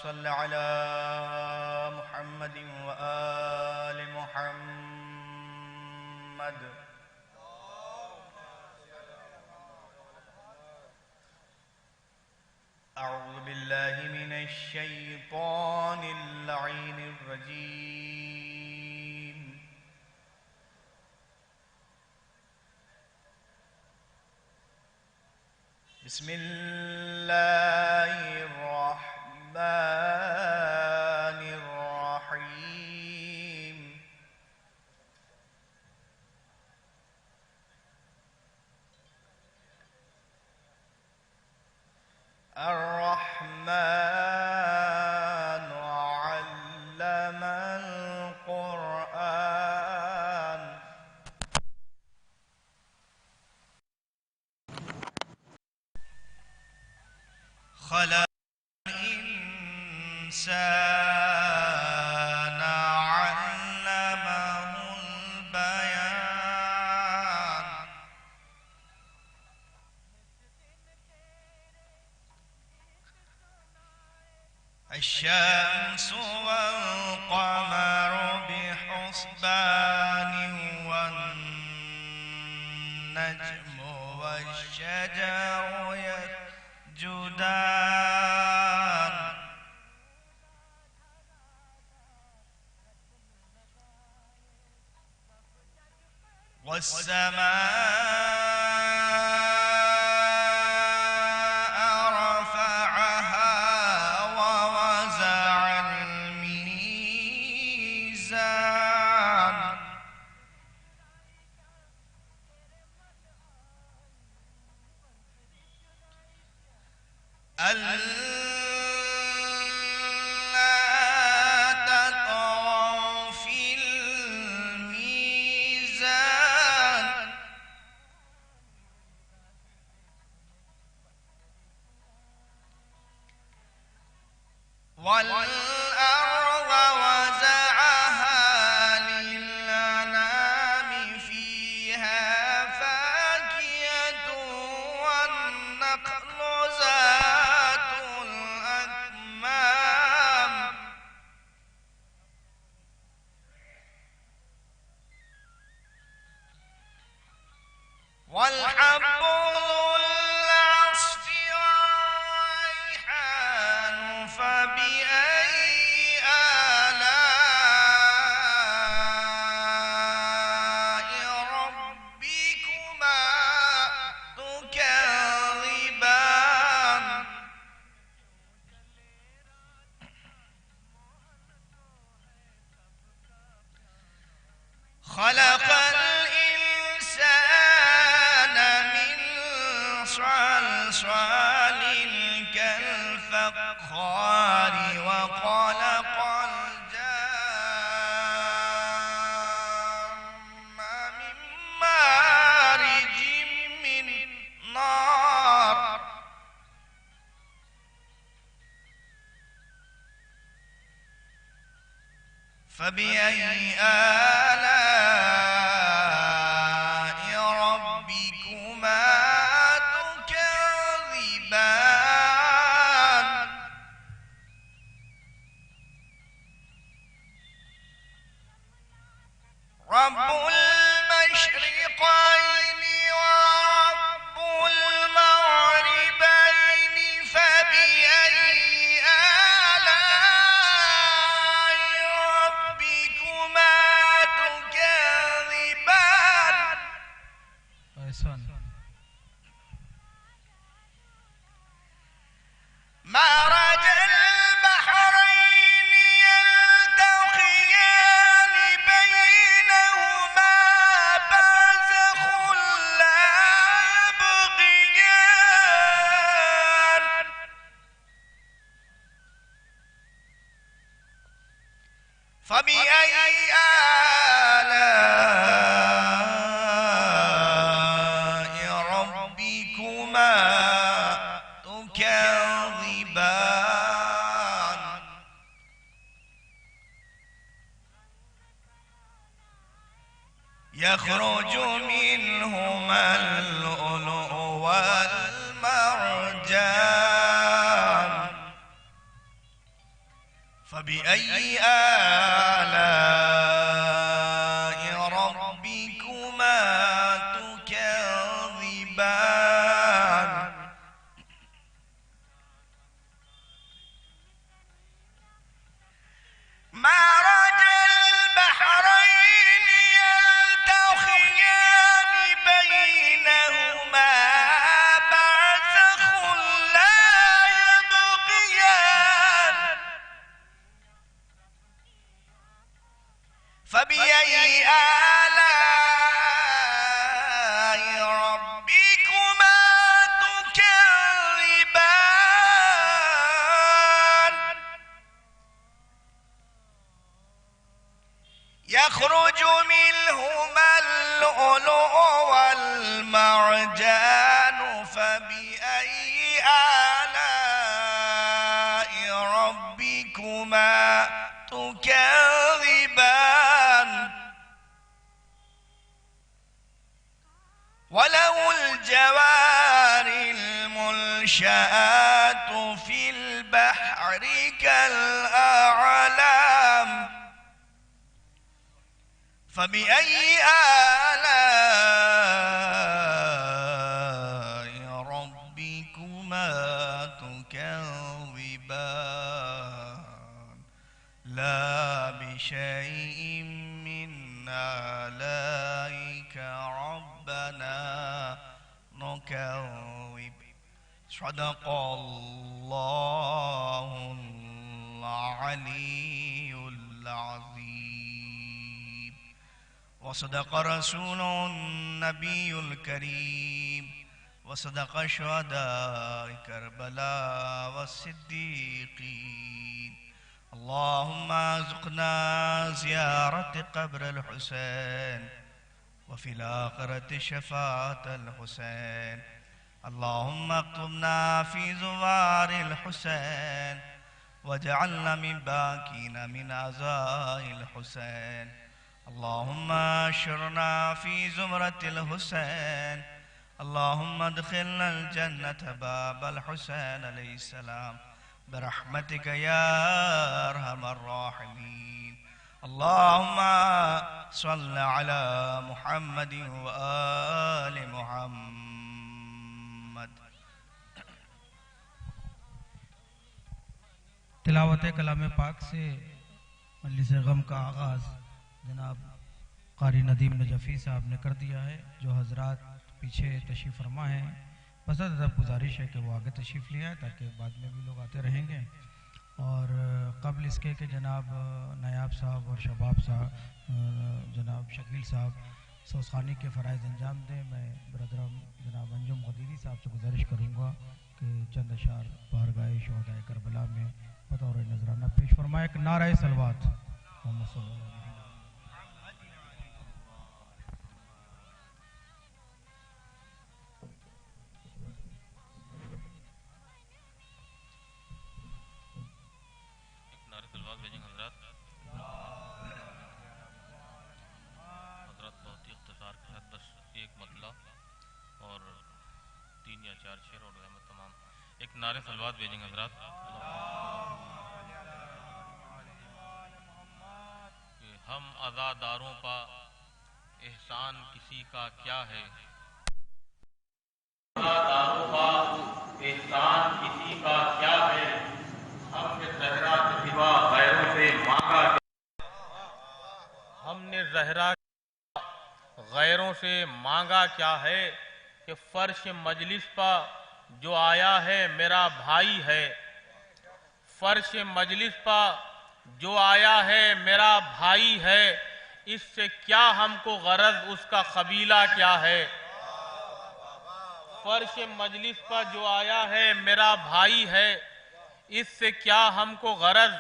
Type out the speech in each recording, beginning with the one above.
صل على محمد وآل محمد. أعوذ بالله من الشيطان اللعين الرجيم. بسم الله الرحمن الرحيم. الرحمن علم القرآن. خلق الإنسان علمه البيان. الشمس والقمر بحسبان والنجم والشجر يسجدان. والسماء رفعها ووزع الميزان. ألا تطغوا في الميزان. والأرض وزعها للأنام فيها فاكهة والنخل ذات الأكمام. والحب ذو العصف والريحان. فبأي آلاء ربكما تكذبان. خلق الإنسان من صلصال كالفخار. وخلق الجان من مارج من نار. فبأي آلاء ربكما تكذبان. رب المشرقين ورب المغربين. فبأي آلاء ربكما تكذبان. مرج البحرين يلتقيان بينهما برزخ لا يبغيان. فبأي آلاء ربكما تكذبان. يخرج منهما اللؤلؤ والمرجان. فبأي آلاء ربكما تكذبان مرج البحرين يلتقيان بينهما برزخ لا يبغيان فبأي آلاء ربكما تكذبان يخرج منهما اللؤلؤ والمرجان فبأي آلاء ربكما تكذبان وله الجوار المنشآت في البحر كالأعلام فبأي آلاء ربكما تكذبان لا بشيء من آلائك ربنا نكذب صدق الله العلي العظيم وصدق رسول النبي الكريم وصدق شهداء كربلاء والصديقين اللهم ارزقنا زيارة قبر الحسين وفي الآخرة شفاعة الحسين اللهم اكتبنا في زوار الحسين واجعلنا من باكين من عزاء الحسين اللهم اشرنا في زمرة الحسين اللهم ادخلنا الجنة باب الحسين عليه السلام برحمتك يا أرحم الراحمين اللهم صل على محمد وآل محمد. تلاوت کلام پاک سے مجلس غم کا آغاز جناب قاری ندیم نجفی صاحب نے کر دیا ہے. جو حضرات پیچھے تشریف فرما ہیں بس ادب گزارش ہے کہ وہ آگے تشریف لے آئے تاکہ بعد میں بھی لوگ آتے رہیں گے. اور قبل اس کے کہ جناب نیاب صاحب اور شباب صاحب جناب شکیل صاحب سوسخانی کے فرائض انجام دیں, میں برادرم جناب انجم غدیری صاحب سے گزارش کروں گا کہ چند اشعار بارگاہ شہدائے کربلا میں بطور نذرانہ پیش فرمائے. ایک نعرہ صلوات محمد صلی اللہ علیہ وسلم. ایک نعرہ صلوات بھیجیں گے حضرات. کہ ہم عزاداروں پا احسان کسی کا کیا ہے, عزاداروں پا احسان کسی کا کیا ہے, ہم نے زہرا کے سوا غیروں سے مانگا, ہم نے زہرا غیروں سے مانگا کیا ہے کہ فرش مجلس پا جو آیا ہے میرا بھائی ہے, فرش مجلس پا جو آیا ہے میرا بھائی ہے, اس سے کیا ہم کو غرض اس کا قبیلہ کیا ہے. فرش مجلس پا جو آیا ہے میرا بھائی ہے, اس سے کیا ہم کو غرض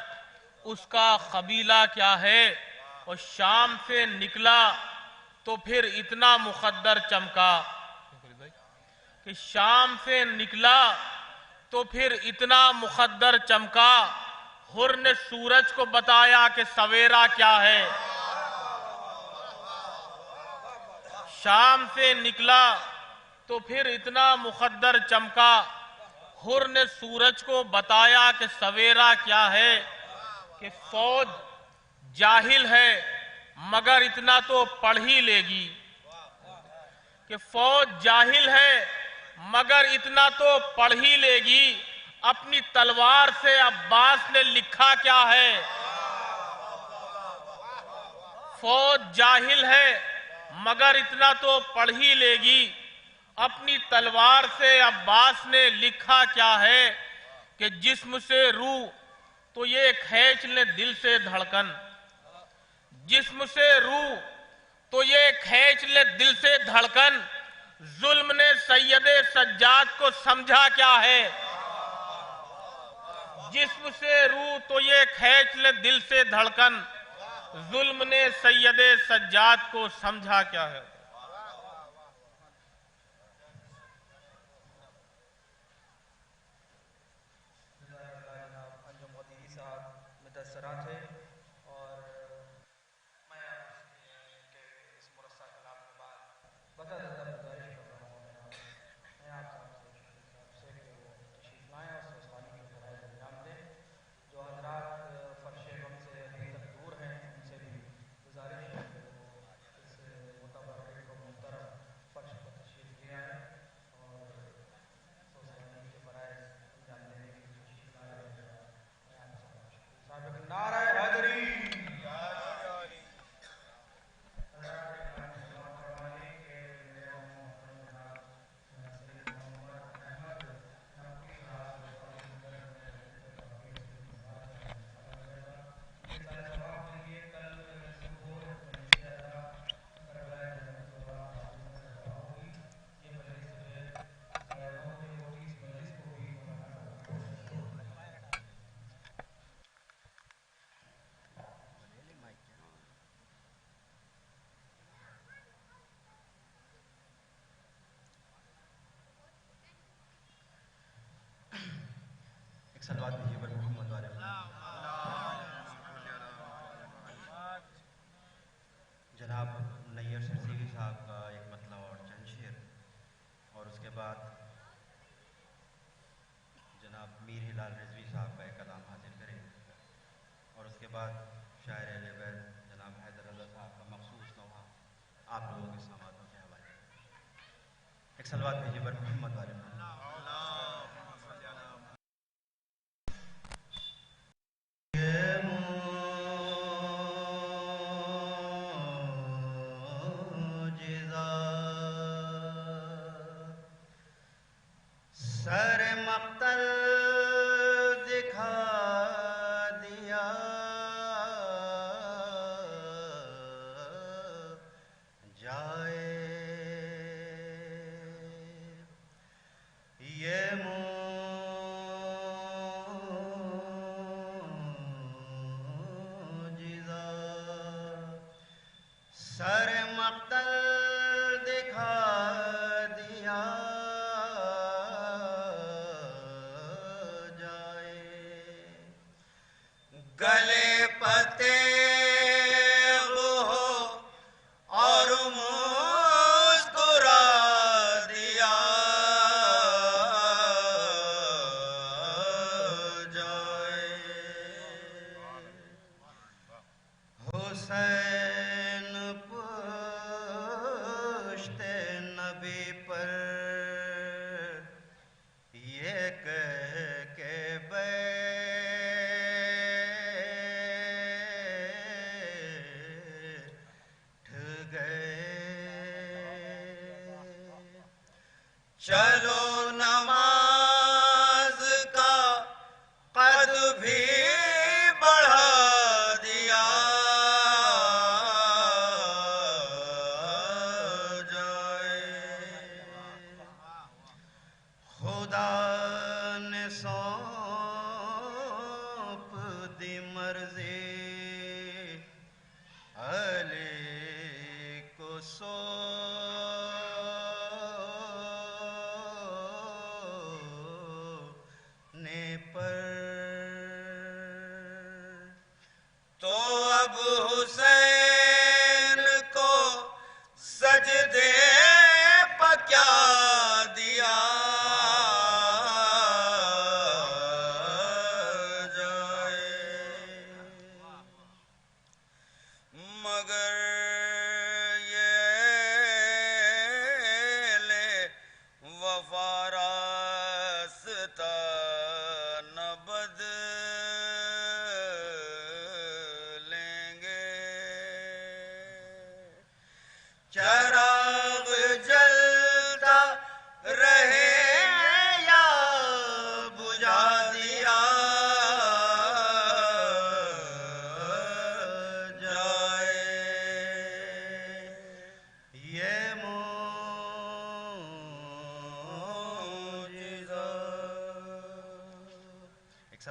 اس کا قبیلہ کیا ہے. اور شام سے نکلا تو پھر اتنا مقدر چمکا, کہ شام سے نکلا تو پھر اتنا مقدر چمکا, حر نے سورج کو بتایا کہ سویرا کیا ہے. شام سے نکلا تو پھر اتنا مقدر چمکا, حر نے سورج کو بتایا کہ سویرا کیا ہے. کہ فوج جاہل ہے مگر اتنا تو پڑھ ہی لے گی، کہ فوج جاہل ہے مگر اتنا تو پڑھ ہی لے گی، اپنی تلوار سے عباس نے لکھا کیا ہے؟ فوج جاہل ہے مگر اتنا تو پڑھ ہی لے گی، اپنی تلوار سے عباس نے لکھا کیا ہے؟ کہ جسم سے روح تو یہ کھینچ لے دل سے دھڑکن، جسم سے روح تو یہ کھینچ لے دل سے دھڑکن، ظلم نے سید سجاد کو سمجھا کیا ہے؟ جسم سے روح تو یہ کھینچ لے دل سے دھڑکن، ظلم نے سید سجاد کو سمجھا کیا ہے؟ صلوات بھیجیے پر محمد والے جناب نیر سرسیوی صاحب کا ایک مطلب اور چند شعر، اور اس کے بعد جناب میر ہلال رضوی صاحب کا ایک کلام حاصل کریں، اور اس کے بعد شاعر اہل بیت جناب حیدر اللہ صاحب کا مخصوص نوحہ آپ لوگوں کے سماعتوں کے حوالے۔ ایک صلوات بھیجیے پر محمد والے سر مقتل دکھا دیا جائے، یہ معجزہ سر مقتل دکھا دیا گلے پتے ہو اور مسکرا دیا جائے، حسین پشت نبی پر یہ کہہ کے چلو نماز کا قد بھی بڑھا دیا جائے، خدا نے سونپ دی مرضی علی کو پر تو اب حسین کو سجدے پہ کیا دیا جائے۔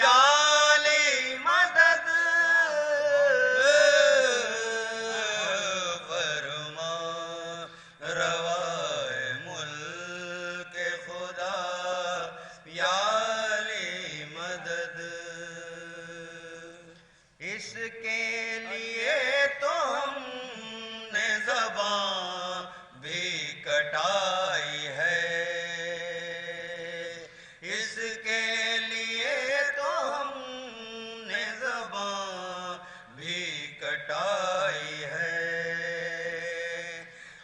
یا علی مدد فرما روائے ملک خدا یا علی مدد اس کے لیے تو ہم نے زبان بھی کٹائی ہے اس کے لیے تو ہم نے زبان بھی کٹائی ہے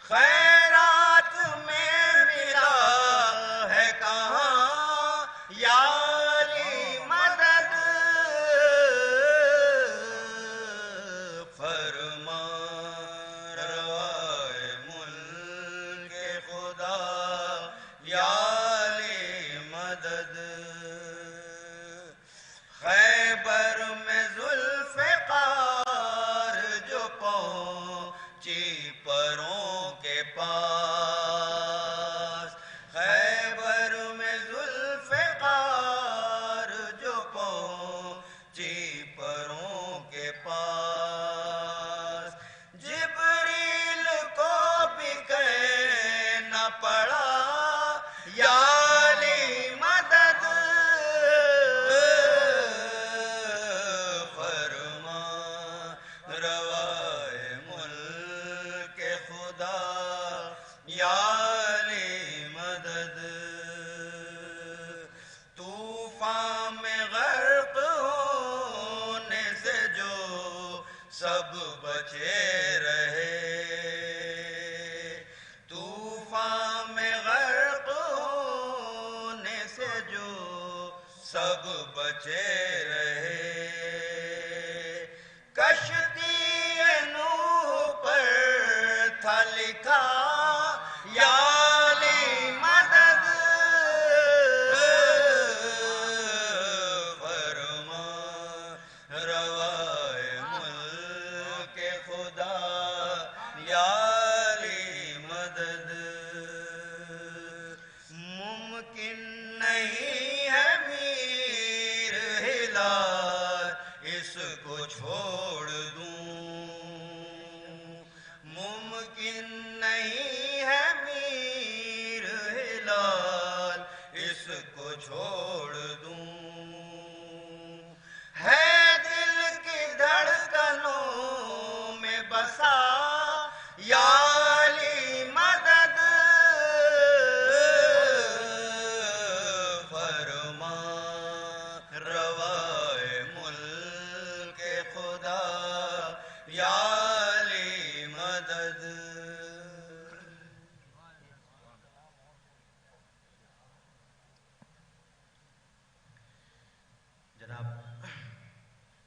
خیرات میں ملا ہے کہاں یا علی مدد فرما روائے ملک خدا یا علی مدد خیبر میں ذوالفقار جو پہنچی پروں کے پاس خیبر میں ذوالفقار جو پہنچی پروں کے پاس جبریل کو بھی کہنا پڑا یا علی مدد فرما روائے ملک خدا یا علی مدد طوفان میں غرق ہونے سے جو سب بچے رہے طوفان میں غرق ہونے سے جو سب بچے رہے کشتی نوح پر تھا لکھا یا علی مدد فرما روائے ملک خدا یا علی مدد ممکن نہیں ہے میر ہلال اس کو چھوڑ دوں ممکن نہیں ہے میر ہلال اس کو چھوڑ دوں ہے دل کی دھڑکنوں میں بسا یا علی مدد فرما روائے ملک خدا یا علی مدد جناب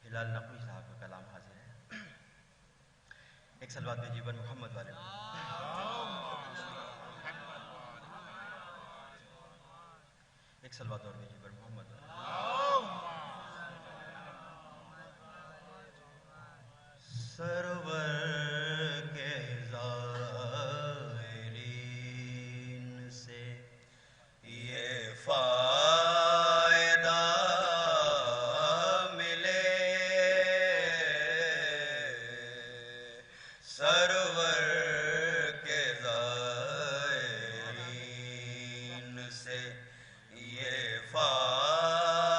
ہلال نقوی صاحب کا کلام حاضر ہے ایک سلوات میں جیبن محمد والے ایک سلوات اور میں جیبن محمد والے سرور کے زائرین سے یہ فائدہ ملے سرور کے زائرین سے یہ فائدہ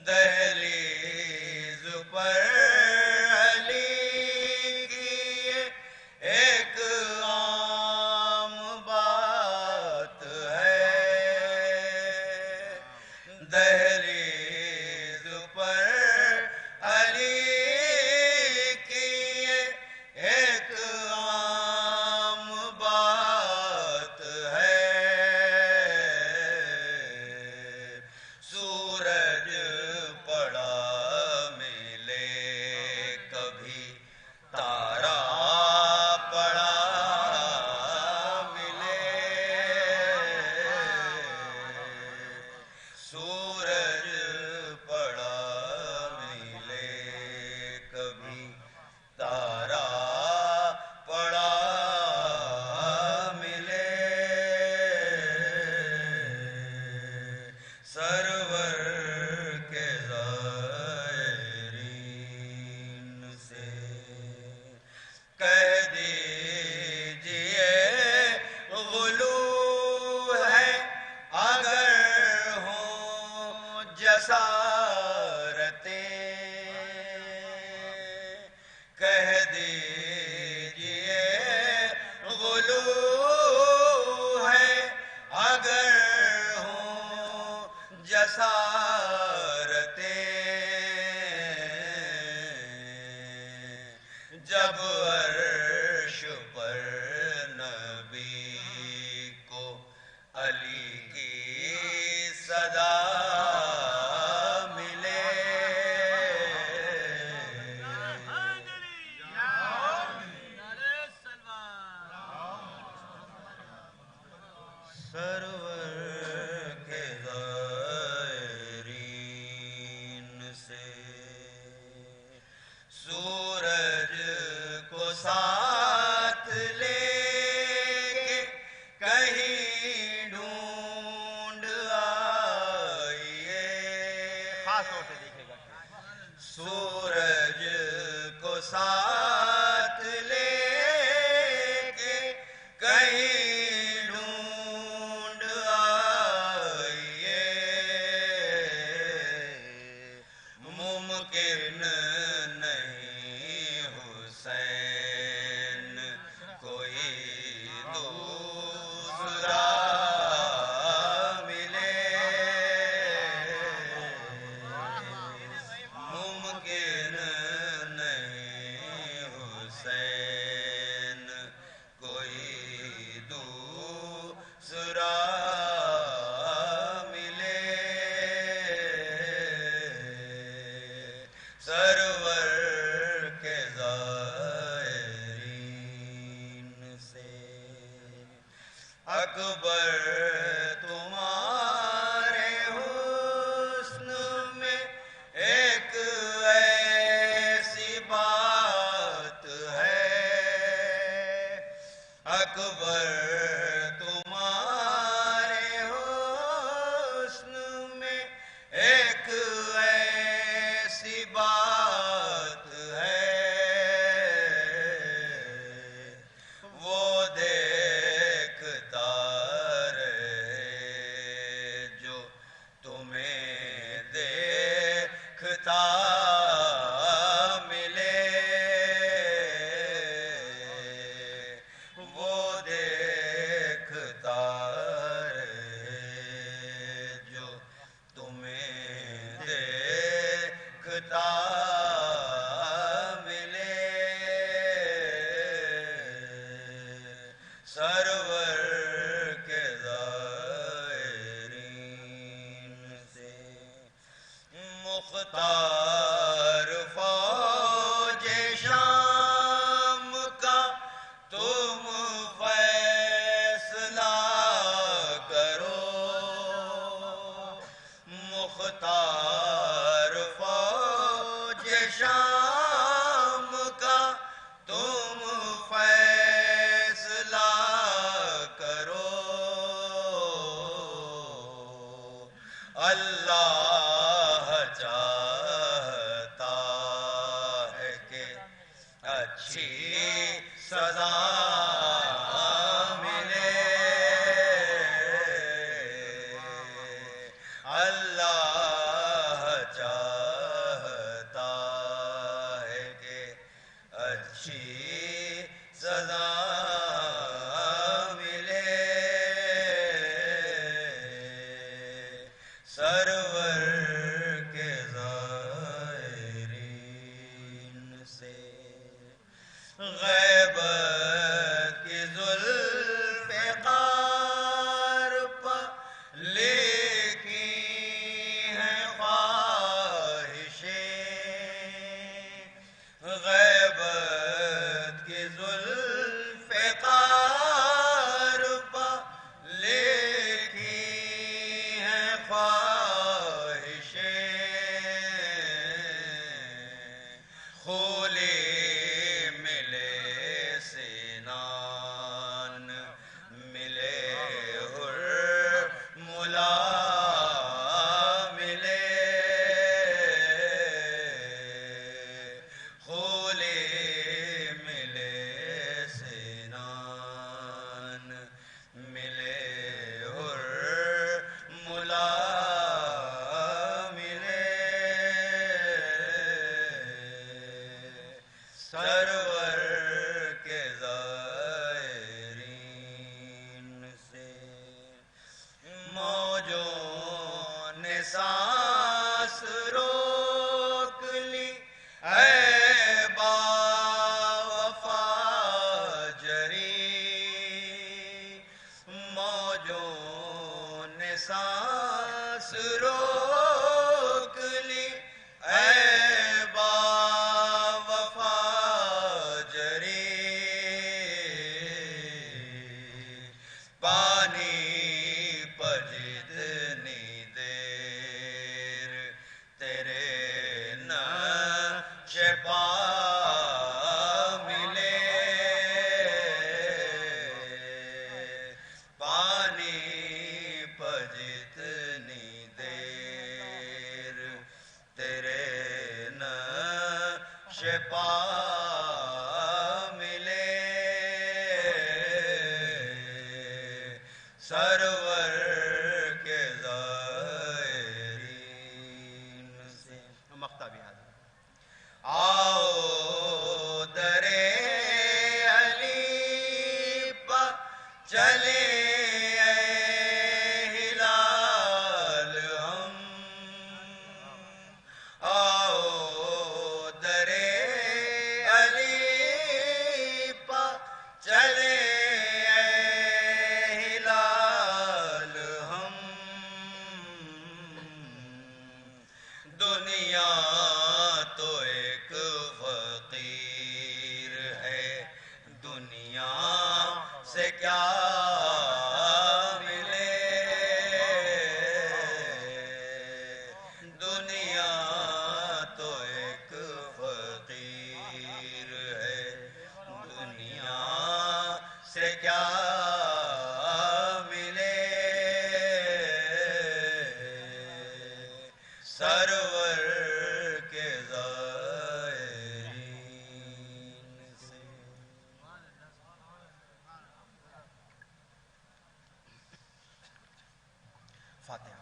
دہلیز پر علی کی یہ ایک عام بات ہے، دہلیز پر علی کی یہ ایک عام بات ہے، سورج پڑا ملے کبھی تارا پڑا ملے، سورج پڑا ملے کبھی تارا پڑا ملے، سرور کے زائرین سے کہہ دیجئے غلو ہے اگر ہوں جسارتیں، کہہ دیجئے غلو ہے اگر ہوں جسارتیں، جب عرش پر نبی کو علی کی صدا ملے، سرور کے زائرین سے سورج کو ساتھ لے کے کہیں ڈھونڈ آئیے، خاص طور سے دیکھے گا، سورج کو ساتھ لے کے کہیں ڈھونڈ آئیے، ممکن نہیں حسین کوئی دوسرا ملے، ممکن نہیں حسین کوئی دوسرا ملے، سرور کے زائرین سے اکبر تمہارے حسن میں ایک ایسی بات ہے، اکبر تمہارے حسن میں ایک ایسی بات ہے، وہ دیکھتا رہے جو تمہیں دیکھتا ملے، وہ دیکھتا رہے جو تمہیں دیکھتا ملے، سرور کے زائرین سے مختار فوج شام کا تم فیصلہ کرو، مختار فوج شام کا تم فیصلہ کرو، اللہ چاہتا ہے کہ اچھی سزا ملے، اللہ شفا ملے سرور کے زائرین سے. مقطع بھی حاضر. آؤ درے علی پا چلے ہلال ہم. آؤ درے علی پا چلے ہلال ہم. دنیا تو ایک فقیر ہے دنیا سے کیا ملے. دنیا تو ایک فقیر ہے دنیا سے کیا ملے. سرور کے زائرین سے. فاتحہ.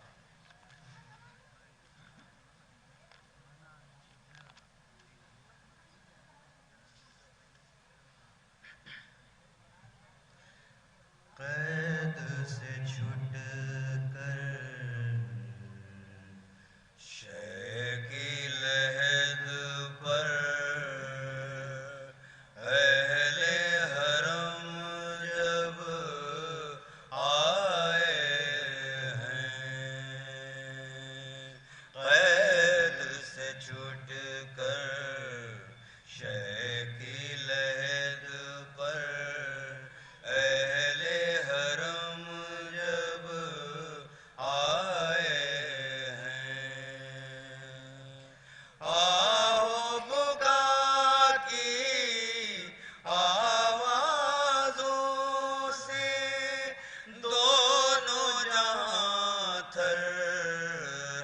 قید سے چھٹ کر شے کی لحد پر اہل حرم جب آئے ہیں. قید سے چھٹ کر شے کی لحد پر اہل حرم جب آئے ہیں. آہو بکا کی آوازوں سے دونوں جہاں تھرائے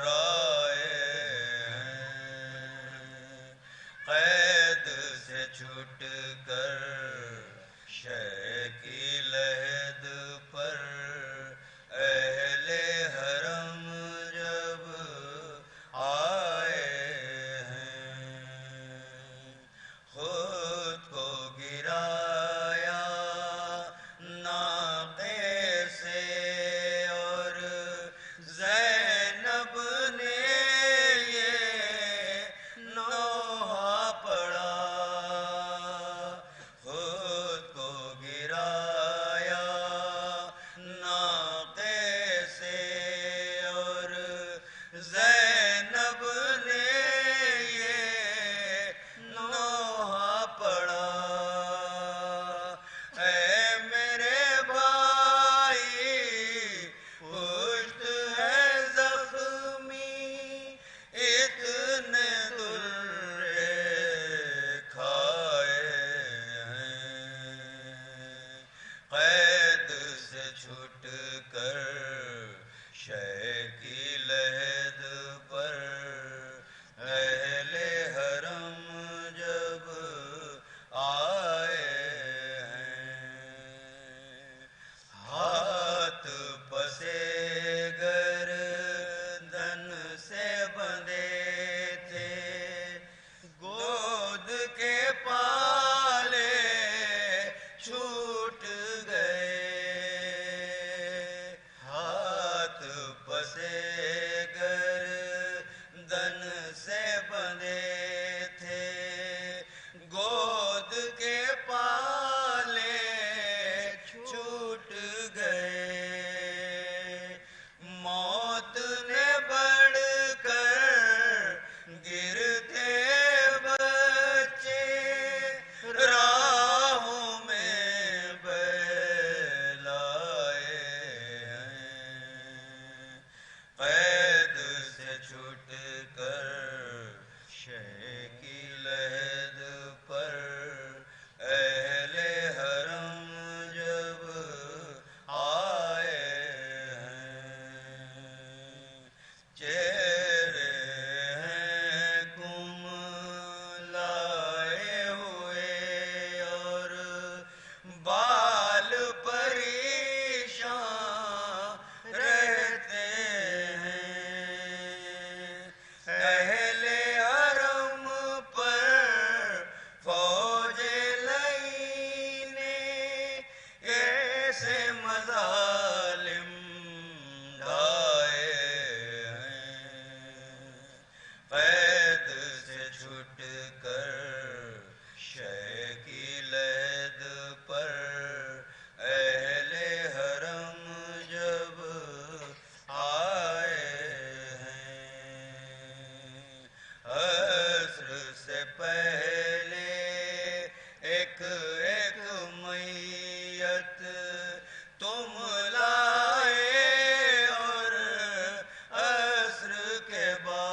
ہیں. قید سے چھٹ کر شے کی لحد پر اہل حرم جب آئے ہیں. خود کو گرایا ناقے سے اور زینب نے یہ نوحہ پڑھا. خود کو گرایا ناقے سے اور زینب نے یہ نوحہ پڑھا. اے میرے بھائی پشت ہے زخمی اتنے درے کھائے ہیں. قید سے چھٹ کر شے کی لحد پر اہل حرم جب آئے ہیں. ہاتھ پسے گردن سے بندھے تھے گود کے پالے چھوٹ گئے. ہاتھ پسے گردن سے بندھے تھے گود کے پالے چھوٹ گئے. موت نے بڑھ کر گرتے بچے راہوں میں بہلائے ہیں. قید سے چھٹ کر قید سے چھٹ کر شے کی لید پر اہل حرم جب آئے ہیں، عصر سے پہلے ایک ایک میت تم لائے اور عصر کے بعد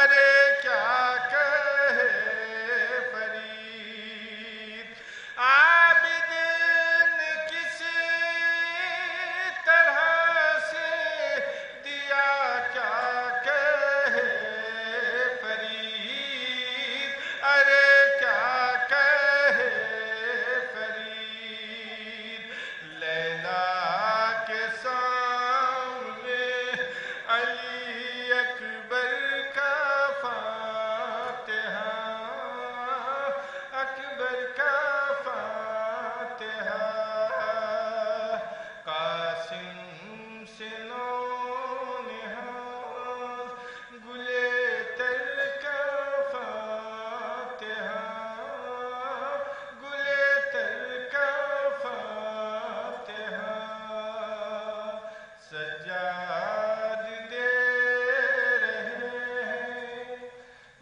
ارے کیا کہے فرید عابد نے کس طرح سے دیا کیا کہے فرید ارے کیا کہے فرید لیلا کے سامنے علی اکبر کا فاتحہ اکبر کا فاتحہ قاسم سے نونہار گلے تر کا فاتحہ گلے تر کا فاتحہ سجاد دے رہے ہیں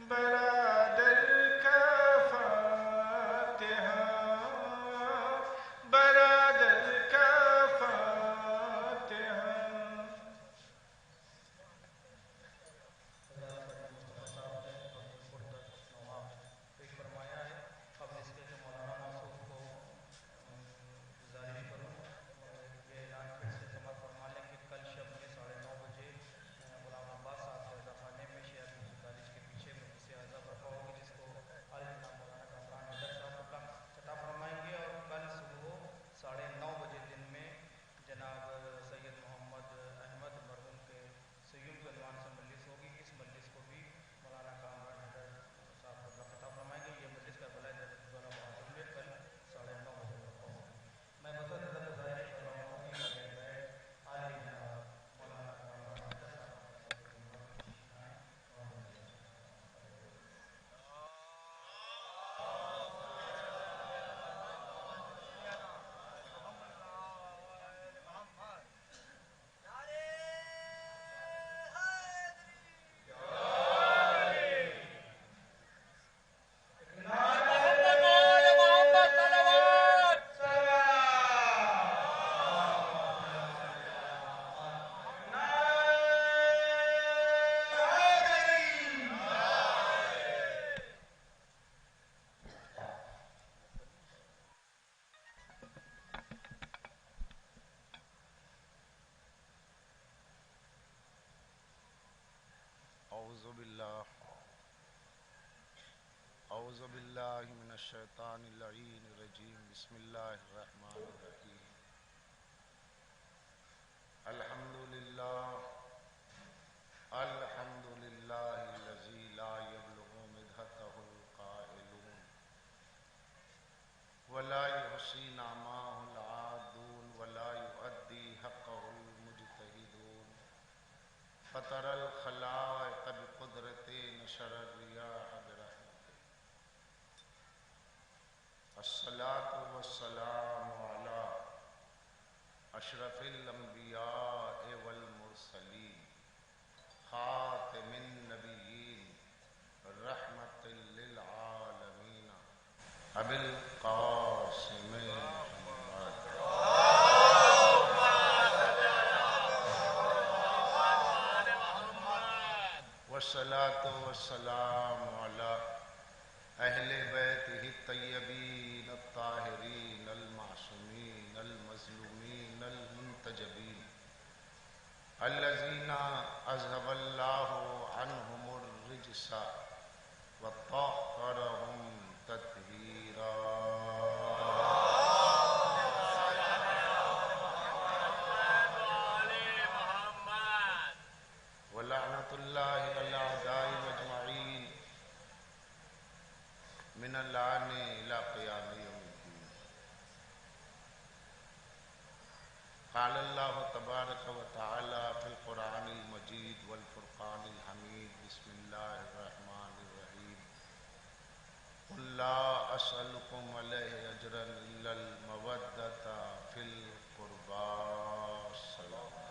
برادر کا فاتحہ برادر کا فاتحہ پیش فرمایا ہے قبل اس کے کہ مولانا موصوف کو گزارش کروں یہ اعلان پھر سے سماعت فرما لیں کہ کل شب میں 9:30 بجے غلام عباس صاحب کے عزا خانے میں شیخ یوسف کالج کے پیچھے مجلس اعزا برپا ہوگی جس کو عالی جناب مولانا کامران حیدر صاحب اللہ عطا فرمائیں گے اور کل صبح 9:30 بجے دن میں جناب سید محمد احمد مرحوم کے سیوم کے عنوان سے مجلس ہوگی اس مجلس کو بھی مولانا کامران حیدر صاحب اللہ عطا فرمائیں گے یہ مجلس کا بلائے حضرت دولا معظم میں کل 9:30 بجے برپا ہوگی میں بطور نظر گزارش کر رہا ہوں کہ آگے بیٹھ عالی جناب مولانا کامران حیدر صاحب اعوذ باللہ من الشیطان اللعین الرجیم بسم اللہ الرحمن الرحیم الحمدللہ الذی لا یبلغ مدحتہ القائلون ولا یحصی نعماہ العادون ولا یؤدی حقہ المجتہدون فطر الخلائق بقدرت نشر الریاح برحمته الصلاة والسلام على اشرف الانبیاء والمرسلین خاتم النبیین رحمت للعالمین ابی القاسم محمد والصلاة والسلام على اہل بیتہ الطیبین الطاہرین المعصومین المظلومین المنتجبین الذین اذهب اللہ عنہم الرجس وطہرہم تطہیرا ولعنۃ اللہ علی اعداء اجمعین من اللعن الى قیام یوم الدین قال اللہ تبارک و تعالی فی القرآن المجید والفرقان الحمید بسم اللہ الرحمن الرحیم قل لا اسألکم علیہ اجرا الا المودۃ فی القربى السلام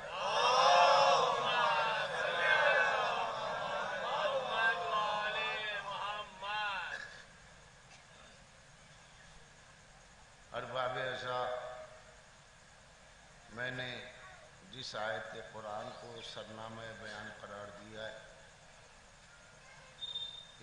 ارباب اعزا میں نے جس آیت قرآن کو سرنامہ بیان قرار دیا ہے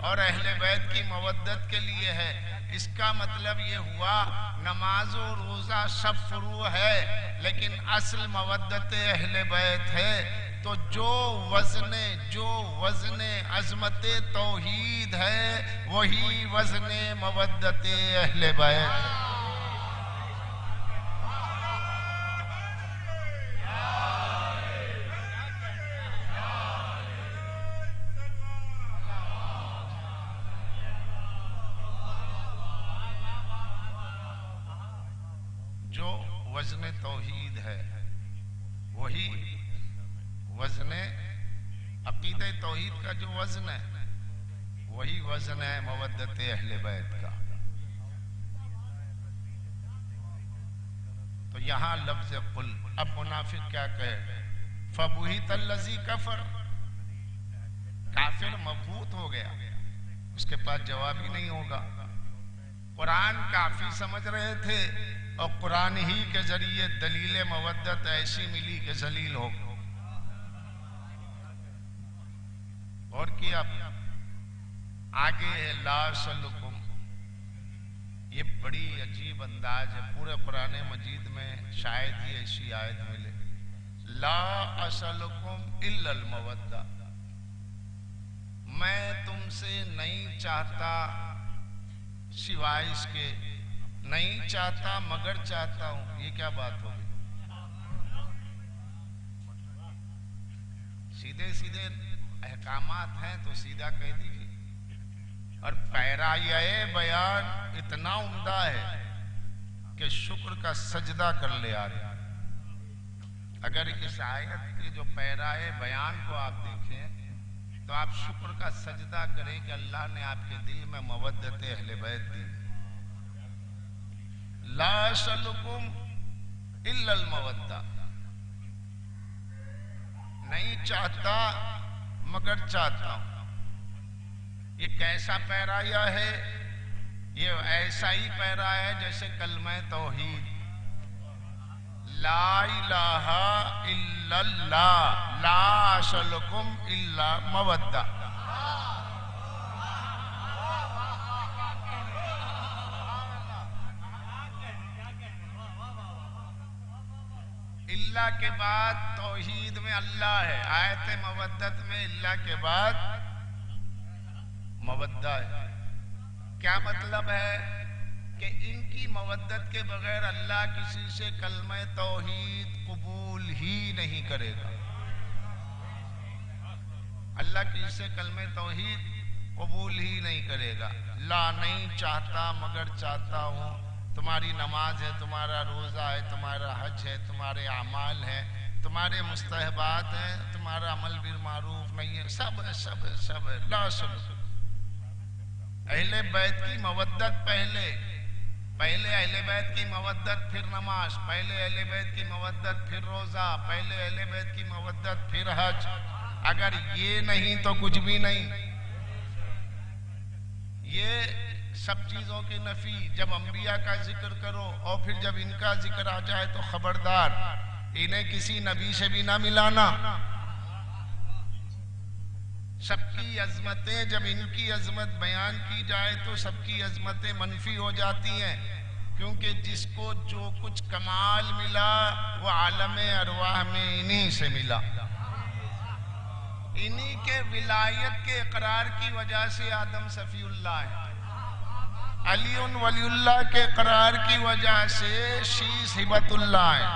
اور اہل بیت کی مودت کے لیے ہے۔ اس کا مطلب یہ ہوا نماز و روزہ سب فروع ہے لیکن اصل مودت اہل بیت ہے۔ تو جو وزن عظمت توحید ہے وہی وزن مودت اہل بیت ہے۔ جو وزن توحید ہے وہی وزن عقیدہ توحید کا جو وزن ہے وہی وزن ہے مودت اہل بیت کا۔ تو یہاں لفظ قل، اب منافق کیا کہے؟ فَبُہِتَ الَّذِي کفر، کافر مبہوت ہو گیا، اس کے پاس جواب ہی نہیں ہوگا۔ قرآن کافی سمجھ رہے تھے اور قرآن ہی کے ذریعے دلیل مودت ایسی ملی کہ ذلیل ہو گئے۔ اور کیا آگے ہے لا سلکم، یہ بڑی عجیب انداز ہے، پورے قرآن مجید میں شاید ہی ایسی آیت ملے۔ لا اسلکم الا المودہ، میں تم سے نہیں چاہتا سوائے اس کے، نہیں چاہتا مگر چاہتا ہوں۔ یہ کیا بات ہوگی؟ سیدھے سیدھے احکامات ہیں تو سیدھا کہہ دیجیے، اور پیرایہ بیان اتنا عمدہ ہے کہ شکر کا سجدہ کر لے آدمی۔ اگر اس آیت کے جو پیرائے بیان کو آپ دیکھیں تو آپ شکر کا سجدہ کریں کہ اللہ نے آپ کے دل میں مودت اہل بیت دی۔ لا سلکم الا المودہ، نہیں چاہتا مگر چاہتا ہوں۔ یہ کیسا پیرایہ ہے؟ یہ ایسا ہی پیرایہ ہے جیسے کلمہ توحید، لا الہ الا اللہ، لا اسلکم الا مودہ۔ اللہ کے بعد توحید میں اللہ ہے، آیت مودت میں اللہ کے بعد مودہ ہے۔ کیا مطلب ہے؟ کہ ان کی مودت کے بغیر اللہ کسی سے کلمہ توحید قبول ہی نہیں کرے گا۔ اللہ کسی سے کلمہ توحید قبول ہی نہیں کرے گا۔ لا نہیں چاہتا مگر چاہتا ہوں، تمہاری نماز ہے، تمہارا روزہ ہے، تمہارا حج ہے، تمہارے اعمال ہیں، تمہارے مستحبات ہیں، تمہارا عمل بالمعروف نہیں ہے، سب ہے سب ہے سب ہے۔ لا سلکم، اہل بیت کی مودت پہلے اہل بیت کی مودت پھر نماز، پہلے اہل بیت کی مودت پھر روزہ، پہلے اہل بیت کی مودت پھر حج۔ اگر یہ نہیں تو کچھ بھی نہیں۔ یہ سب چیزوں کی نفی، جب انبیاء کا ذکر کرو اور پھر جب ان کا ذکر آ جائے تو خبردار انہیں کسی نبی سے بھی نہ ملانا۔ سب کی عظمتیں جب ان کی عظمت بیان کی جائے تو سب کی عظمتیں منفی ہو جاتی ہیں، کیونکہ جس کو جو کچھ کمال ملا وہ عالم ارواح میں انہی سے ملا۔ انہی کے ولایت کے اقرار کی وجہ سے آدم صفی اللہ ہے، علی ولی اللہ کے اقرار کی وجہ سے شیش ہبت اللہ ہے۔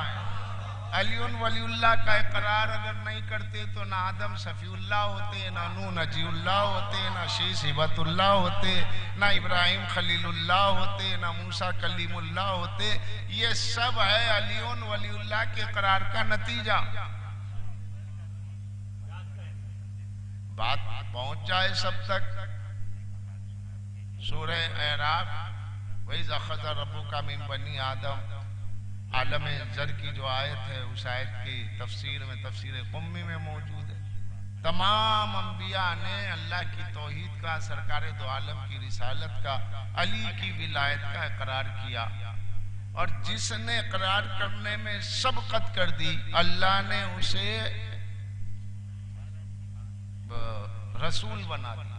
علی ولی اللہ کا اقرار اگر نہیں کرتے تو نہ آدم صفی اللہ ہوتے، نہ نوح نجی اللہ ہوتے، نہ شیش ہبت اللہ ہوتے، نہ ابراہیم خلیل اللہ ہوتے، نہ موسیٰ کلیم اللہ ہوتے۔ یہ سب ہے علی ولی اللہ کے اقرار کا نتیجہ۔ بات پہنچ جائے سب تک، سورہ اعراف وَإِذْ أَخَذَ رَبُّكَ مِن بَنِي آدَمَ، عالم زر کی جو آیت ہے اس آیت کی تفسیر میں تفسیر قمی میں موجود ہے۔ تمام انبیاء نے اللہ کی توحید کا، سرکار دو عالم کی رسالت کا، علی کی ولایت کا اقرار کیا، اور جس نے اقرار کرنے میں سبقت کر دی اللہ نے اسے رسول بنا دیا۔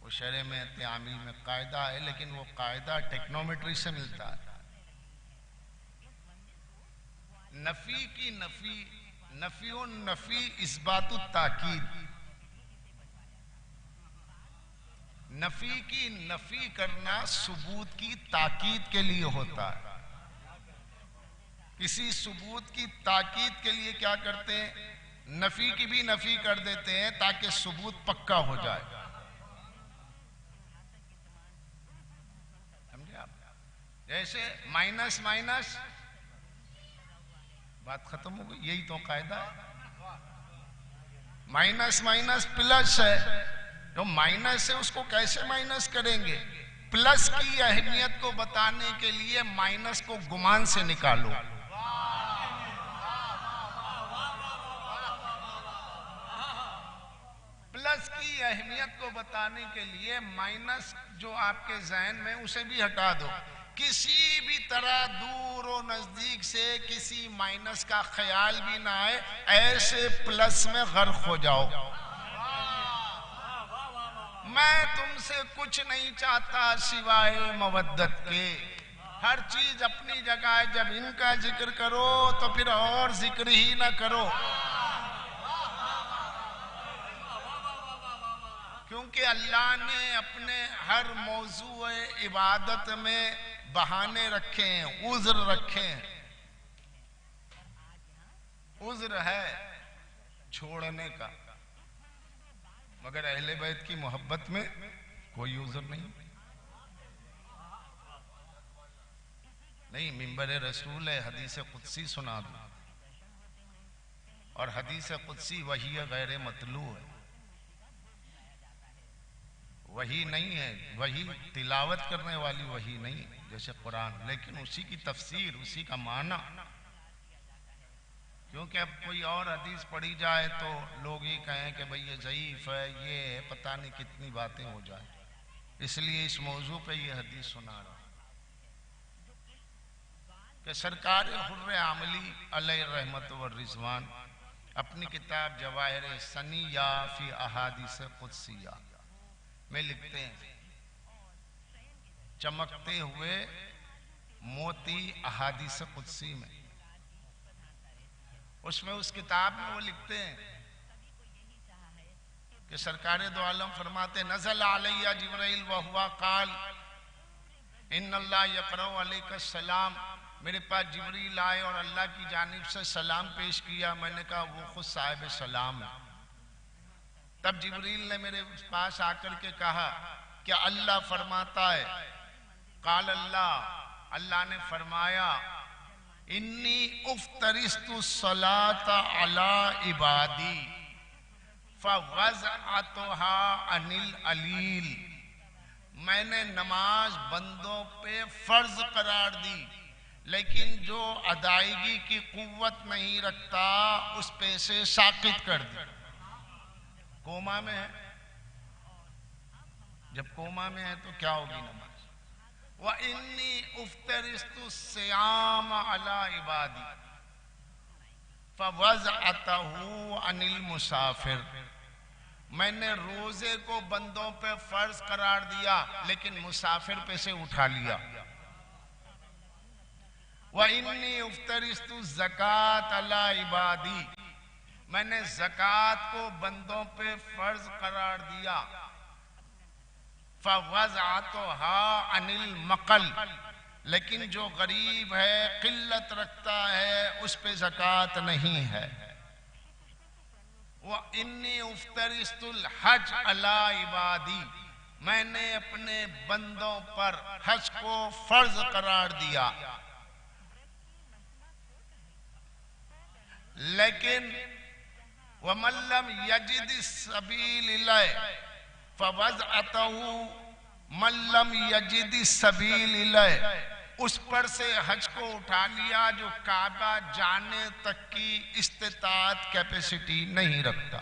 وہ شرع میں تعامل میں قاعدہ ہے، لیکن وہ قاعدہ ٹیکنومیٹری سے ملتا ہے۔ نفی کی نفی، نفی النفی اثبات التاکید، نفی کی نفی کرنا ثبوت کی تاکید کے لیے ہوتا ہے۔ کسی ثبوت کی تاکید کے لیے کیا کرتے ہیں؟ نفی کی بھی نفی کر دیتے ہیں تاکہ ثبوت پکا ہو جائے۔ سمجھے آپ؟ جیسے مائنس مائنس، بات ختم ہو گئی، یہی تو قاعدہ ہے۔ مائنس مائنس پلس ہے، جو مائنس ہے اس کو کیسے مائنس کریں گے؟ پلس کی اہمیت کو بتانے کے لیے مائنس کو گمان سے نکالو۔ پلس کی اہمیت کو بتانے کے لیے مائنس جو آپ کے ذہن میں اسے بھی ہٹا دو، کسی بھی طرح دور و نزدیک سے کسی مائنس کا خیال بھی نہ آئے، ایسے پلس میں غرق ہو جاؤ۔ میں تم سے کچھ نہیں چاہتا سوائے مودت کے، ہر چیز اپنی جگہ ہے، جب ان کا ذکر کرو تو پھر اور ذکر ہی نہ کرو، کیونکہ اللہ نے اپنے ہر موضوع عبادت میں بہانے رکھے ہیں، عذر رکھے ہیں۔ عذر ہے چھوڑنے کا، مگر اہل بیت کی محبت میں کوئی عذر نہیں۔ نہیں، منبر رسول ہے، حدیث قدسی سنا دو، اور حدیث قدسی وحی غیر مطلوع ہے، وحی نہیں ہے، وحی تلاوت کرنے والی وحی نہیں ہے جیسے قرآن، لیکن اسی کی تفسیر، اسی کا معنی، کیونکہ اب کوئی اور حدیث پڑھی جائے تو لوگ ہی کہیں کہ بھئی یہ ضعیف ہے، یہ ہے، پتہ نہیں کتنی باتیں ہو جائیں، اس لیے اس موضوع پہ یہ حدیث سنا رہا کہ سرکار حر عاملی علیہ الرحمت والرضوان اپنی کتاب جواہر ثنیہ فی احادیث قدسیہ میں لکھتے ہیں، چمکتے ہوئے موتی احادیث قدسی میں، اس میں اس کتاب میں وہ لکھتے ہیں کہ سرکار دو عالم فرماتے نزل علیہ جبرائیل وہوا قال ان اللہ یقرأ علیک السلام، میرے پاس جبرائیل آئے اور اللہ کی جانب سے سلام پیش کیا، میں نے کہا وہ خود صاحب سلام ہے۔ تب جبرائیل نے میرے پاس آ کر کے کہا کہ اللہ فرماتا ہے، قال اللہ نے فرمایا انی افترست الصلاۃ علی عبادی فوضعتها عن العلیل، میں نے نماز بندوں پہ فرض قرار دی، لیکن جو ادائیگی کی قوت نہیں رکھتا اس پہ سے ساقط کر دی۔ کوما میں ہے، جب کوما میں ہے تو کیا ہوگی نماز؟ وَإِنِّي اُفْتَرِسْتُ السِّيَامَ عَلَىٰ عِبَادِي فَوَضْعَتَهُ عَنِ الْمُسَافِرِ، میں نے روزے کو بندوں پہ فرض قرار دیا لیکن مسافر پہ سے اٹھا لیا۔ وَإِنِّي اُفْتَرِسْتُ الزَّكَاةَ عَلَىٰ عِبَادِي، میں نے زکوٰۃ کو بندوں پہ فرض قرار دیا۔ فَوَضْعَتُهَا عَنِ الْمَقَلِ، لیکن جو غریب ہے، قلت رکھتا ہے، اس پہ زکوٰۃ نہیں ہے۔ وَإِنِّي اُفْتَرِسْتُ الْحَجَّ عَلَىٰ عِبَادِي، میں نے اپنے بندوں پر حج کو فرض قرار دیا، لیکن وَمَن لَّمْ يَجِدِ السَّبِيلَ إِلَيْهِ فَوَضْعَتَهُ مَن لَّمْ يَجِدِ السَّبِيلَ إِلَيْهِ، اس پر سے حج کو اٹھا لیا جو کعبہ جانے تک کی استطاعت کیپیسٹی نہیں رکھتا۔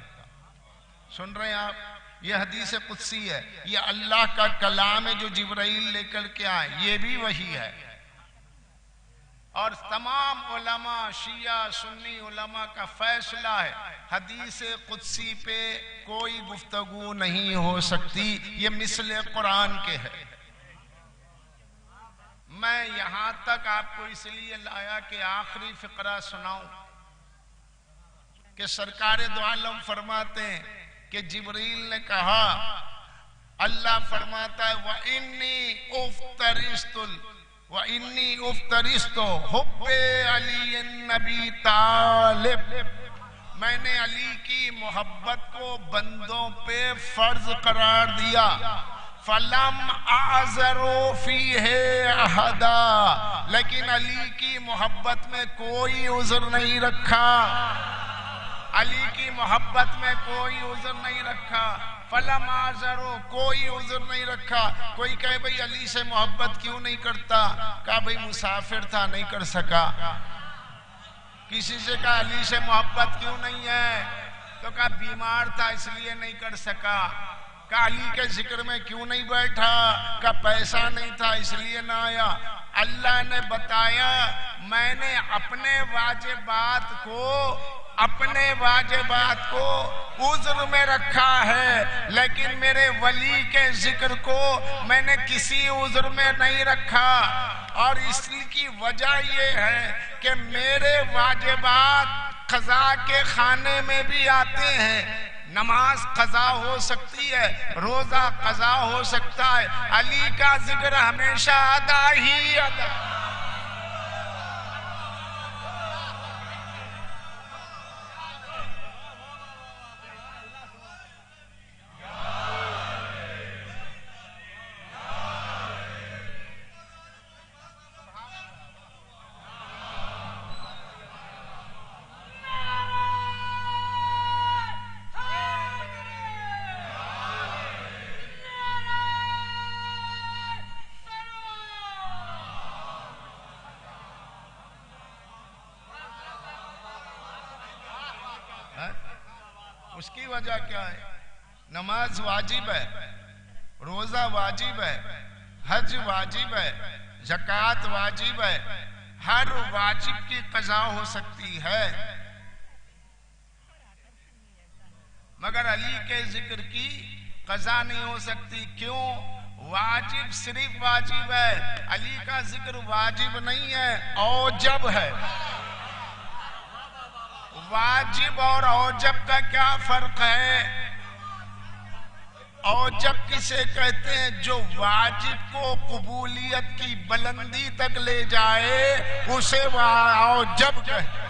سن رہے ہیں آپ؟ یہ حدیث قدسی ہے، یہ اللہ کا کلام ہے جو جبرائیل لے کر کے آئے، یہ بھی وحی ہے۔ اور تمام علماء شیعہ سنی علماء کا فیصلہ ہے حدیث قدسی پہ کوئی گفتگو نہیں ہو سکتی، یہ مثل قرآن کے ہے۔ میں یہاں تک آپ کو اس لیے لایا کہ آخری فقرہ سناؤں کہ سرکار دو عالم فرماتے ہیں کہ جبریل نے کہا، اللہ فرماتا ہے وَإِنِّي اُفْتَرِسْتُ حُبِّ عَلِيٍّ نَبِي طالب، میں نے علی کی محبت کو بندوں پہ فرض قرار دیا، فَلَمْ أَعْذَرُ فِيهِ أَحَدًا، لیکن علی کی محبت میں کوئی عذر نہیں رکھا، علی کی محبت میں کوئی عذر نہیں رکھا، فَلَمْ أَعْذَرُ، کوئی عذر نہیں رکھا۔ کوئی کہے بھئی علی سے محبت کیوں نہیں کرتا؟ کہا بھئی مسافر تھا نہیں کر سکا۔ کسی سے کہا علی سے محبت کیوں نہیں ہے؟ تو کہا بیمار تھا اس لیے نہیں کر سکا۔ کہا علی کے ذکر میں کیوں نہیں بیٹھا؟ کہا پیسہ نہیں تھا اس لیے نہ آیا۔ اللہ نے بتایا میں نے اپنے واجبات کو عذر میں رکھا ہے، لیکن میرے ولی کے ذکر کو میں نے کسی عذر میں نہیں رکھا، اور اس کی وجہ یہ ہے کہ میرے واجبات قضا کے خانے میں بھی آتے ہیں۔ نماز قضا ہو سکتی ہے، روزہ قضا ہو سکتا ہے، علی کا ذکر ہمیشہ ادا ہی ادا۔ اس کی وجہ کیا ہے؟ نماز واجب ہے، روزہ واجب ہے، حج واجب ہے، زکوٰۃ واجب ہے، ہر واجب کی قضا ہو سکتی ہے، مگر علی کے ذکر کی قضا نہیں ہو سکتی۔ کیوں؟ واجب صرف واجب ہے، علی کا ذکر واجب نہیں ہے، اوجب ہے۔ واجب اور اوجب کا کیا فرق ہے؟ اوجب کسے کہتے ہیں؟ جو واجب کو قبولیت کی بلندی تک لے جائے اسے اوجب کہتے ہیں۔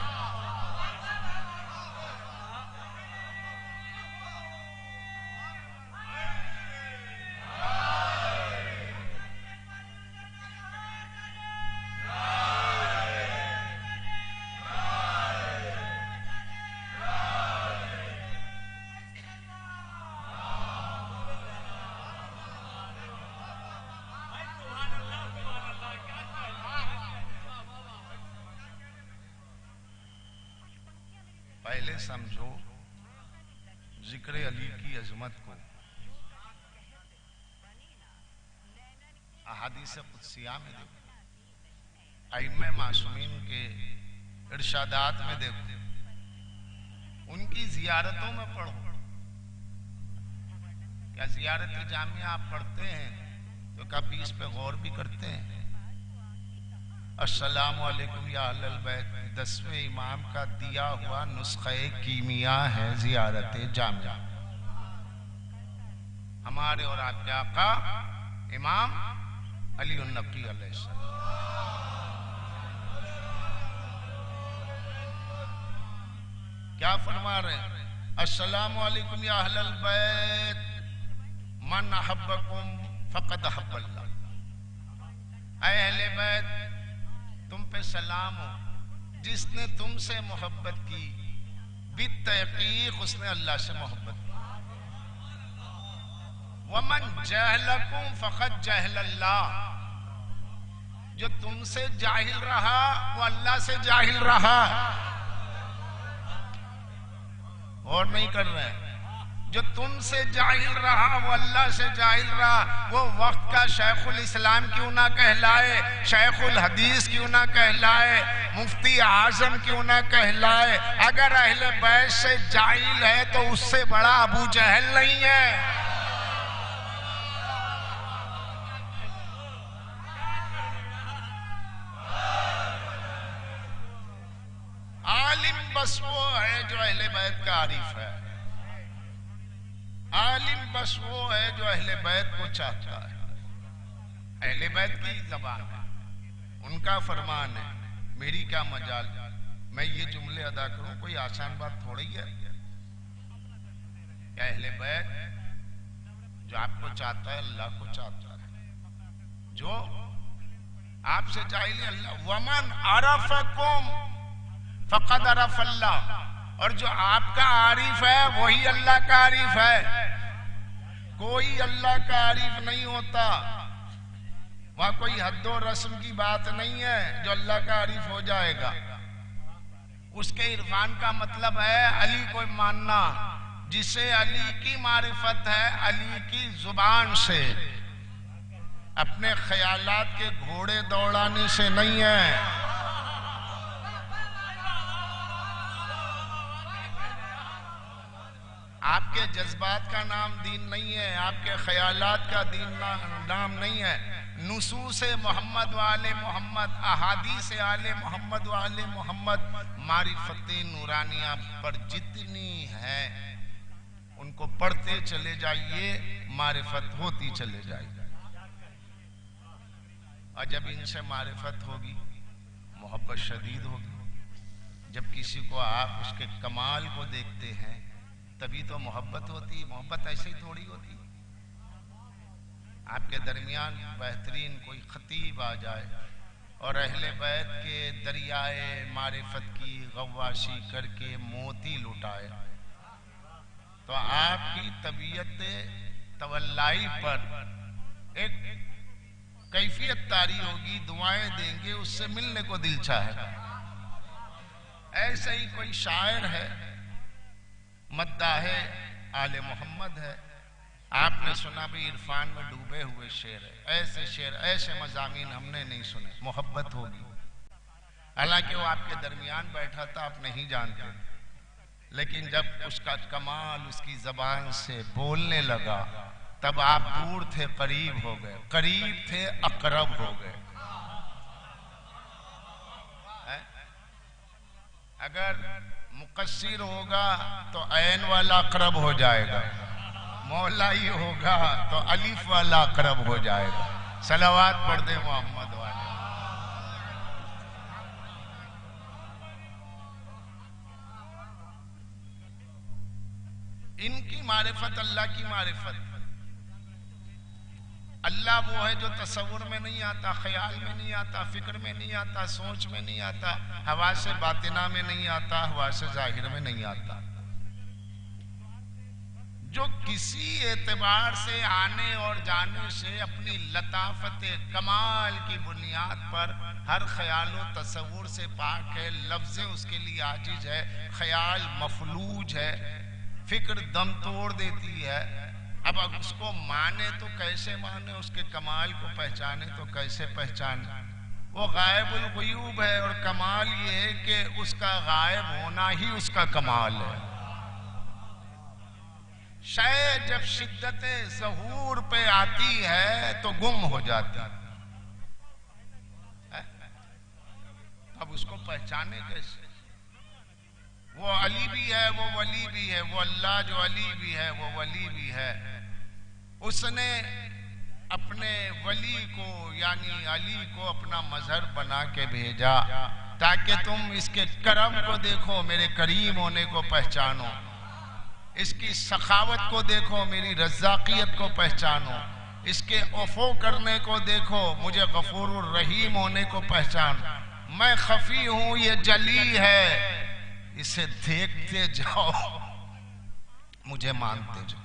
پہلے سمجھو ذکر علی کی عظمت کو، احادیث قدسیہ میں دیکھو، ائمہ معصومین کے ارشادات میں دیکھو، ان کی زیارتوں میں پڑھو۔ کیا زیارت جامعہ آپ پڑھتے ہیں تو کبھی اس پہ غور بھی کرتے ہیں؟ السلام علیکم یا اہل البیت 10ویں امام کا دیا ہوا نسخہ کیمیا ہے زیارت جامعہ، ہمارے اور آپ کے آقا امام علی النقی علیہ السلام۔ کیا فرما رہے ہیں؟ السلام علیکم یا اہل البیت من احبکم فقد احب اللہ، اے اہل بیت تم پہ سلام ہو، جس نے تم سے محبت کی بالتحقیق اس نے اللہ سے محبت کی۔ وَمَنْ جَهْلَكُمْ فَقَدْ جَهْلَ اللَّهُ، جو تم سے جاہل رہا وہ اللہ سے جاہل رہا، اور نہیں کر رہے، جو تم سے جاہل رہا وہ اللہ سے جاہل رہا، وہ وقت کا شیخ الاسلام کیوں نہ کہلائے، شیخ الحدیث کیوں نہ کہلائے، مفتی اعظم کیوں نہ کہلائے؟ اگر اہل بیت سے جاہل ہے تو اس سے بڑا ابو جہل نہیں ہے۔ عالم بس وہ ہے جو اہل بیت کا عارف ہے، عالم بس وہ ہے جو اہل بیت کو چاہتا ہے۔ اہل بیت کی زبان ہے، ان کا فرمان ہے، میری کیا مجال میں یہ جملے ادا کروں، کوئی آسان بات تھوڑی ہے۔ کہ اہل بیت جو آپ کو چاہتا ہے اللہ کو چاہتا ہے، جو آپ سے جاہل ہے اللہ۔ وَمَنْ عَرَفَكُمْ فَقَدْ عَرَفَ اللَّهُ، اور جو آپ کا عارف ہے وہی اللہ کا عارف ہے۔ کوئی اللہ کا عارف نہیں ہوتا، وہاں کوئی حد و رسم کی بات نہیں ہے جو اللہ کا عارف ہو جائے گا۔ اس کے عرفان کا مطلب ہے علی کو ماننا، جسے علی کی معرفت ہے علی کی زبان سے، اپنے خیالات کے گھوڑے دوڑانے سے نہیں ہے۔ آپ کے جذبات کا نام دین نہیں ہے، آپ کے خیالات کا دین نام نہیں ہے۔ نصوص محمد و آل محمد، احادیث آل محمد و آل محمد، معرفت نورانیہ پر جتنی ہے ان کو پڑھتے چلے جائیے، معرفت ہوتی چلے جائیے۔ اور جب ان سے معرفت ہوگی محبت شدید ہوگی۔ جب کسی کو آپ اس کے کمال کو دیکھتے ہیں تبھی تو محبت ہوتی۔ محبت ایسے ہی تھوڑی ہوتی۔ آپ کے درمیان بہترین کوئی خطیب آ جائے اور اہل بیت کے دریائے معرفت کی غواصی کر کے موتی لٹائے تو آپ کی طبیعت تولائی پر ایک کیفیت طاری ہوگی، دعائیں دیں گے، اس سے ملنے کو دل چاہے گا۔ ایسے ہی کوئی شاعر ہے، مداح آل محمد ہے، آپ نے سنا بھی عرفان میں ڈوبے ہوئے شعر ہے۔ ایسے شعر، ایسے مضامین ہم نے نہیں سنے۔ محبت ہوگی، حالانکہ وہ آپ کے درمیان بیٹھا تھا، آپ نہیں جانتے، لیکن جب اس کا کمال اس کی زبان سے بولنے لگا تب آپ دور تھے قریب ہو گئے، قریب تھے اقرب ہو گئے۔ اگر مقصر ہوگا تو عین والا اقرب ہو جائے گا، مولائی ہوگا تو الف والا اقرب ہو جائے گا۔ صلوات پڑھ دے محمد والے۔ ان کی معرفت اللہ کی معرفت۔ اللہ وہ ہے جو تصور میں نہیں آتا، خیال میں نہیں آتا، فکر میں نہیں آتا، سوچ میں نہیں آتا، حواس باطنہ میں نہیں آتا، حواس ظاہر میں نہیں آتا، جو کسی اعتبار سے آنے اور جانے سے اپنی لطافت کمال کی بنیاد پر ہر خیال و تصور سے پاک ہے، لفظ اس کے لیے عاجز ہے، خیال مفلوج ہے، فکر دم توڑ دیتی ہے۔ اب اس کو مانے تو کیسے مانے، اس کے کمال کو پہچانے تو کیسے پہچانے؟ وہ غائب الغیوب ہے، اور کمال یہ ہے کہ اس کا غائب ہونا ہی اس کا کمال ہے۔ شے جب شدت ظہور پہ آتی ہے تو گم ہو جاتی ہے، اب اس کو پہچانے کیسے؟ وہ علی بھی ہے، وہ ولی بھی ہے، وہ اللہ جو علی بھی ہے وہ ولی بھی ہے۔ اس نے اپنے ولی کو یعنی علی کو اپنا مظہر بنا کے بھیجا تاکہ تم اس کے کرم کو دیکھو، میرے کریم ہونے کو پہچانو، اس کی سخاوت کو دیکھو، میری رزاقیت کو پہچانو، اس کے عفو کرنے کو دیکھو، مجھے غفور الرحیم ہونے کو پہچانو۔ میں خفی ہوں، یہ جلی ہے، اسے دیکھتے جاؤ، مجھے مانتے جاؤ۔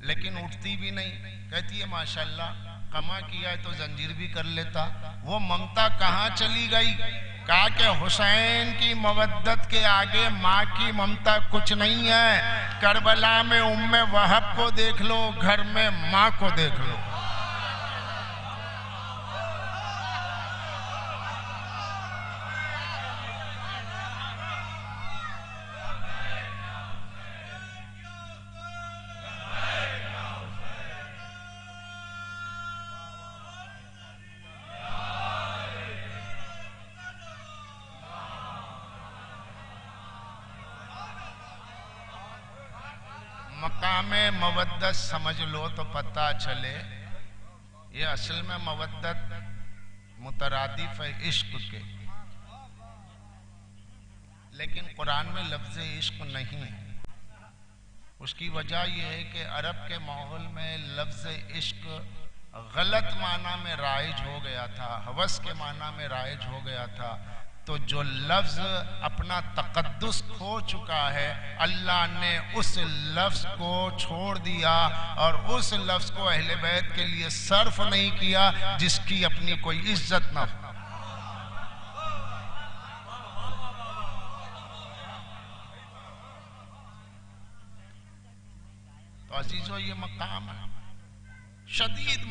لیکن اٹھتی بھی نہیں. کہتی ہے ماشاءاللہ کما کیا ہے تو زنجیر بھی کر لیتا. وہ ممتا کہاں چلی گئی؟ کہا کہ حسین کی مودت کے آگے ماں کی ممتا کچھ نہیں ہے. کربلا میں ام وہب کو دیکھ لو، گھر میں ماں کو دیکھ لو. مقام مودت سمجھ لو تو پتہ چلے یہ اصل میں مودت مترادف ہے عشق کے، لیکن قرآن میں لفظ عشق نہیں ہے. اس کی وجہ یہ ہے کہ عرب کے ماحول میں لفظ عشق غلط معنی میں رائج ہو گیا تھا، ہوس کے معنی میں رائج ہو گیا تھا. تو جو لفظ اپنا تقدس کھو چکا ہے، اللہ نے اس لفظ کو چھوڑ دیا اور اس لفظ کو اہل بیت کے لیے صرف نہیں کیا جس کی اپنی کوئی عزت نہ ہو. تو عزیزو یہ مقام ہے. شدید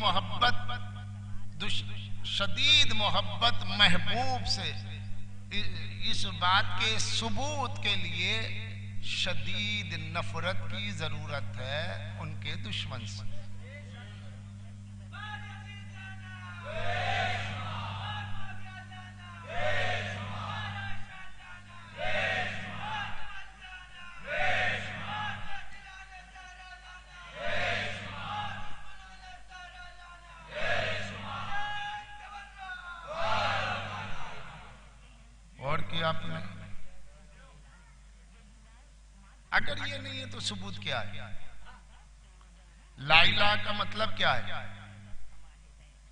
محبت محبوب سے اس بات کے ثبوت کے لیے شدید نفرت کی ضرورت ہے ان کے دشمن سے. آپ نے اگر یہ نہیں ہے تو ثبوت کیا ہے؟ لا الہ کا مطلب کیا ہے؟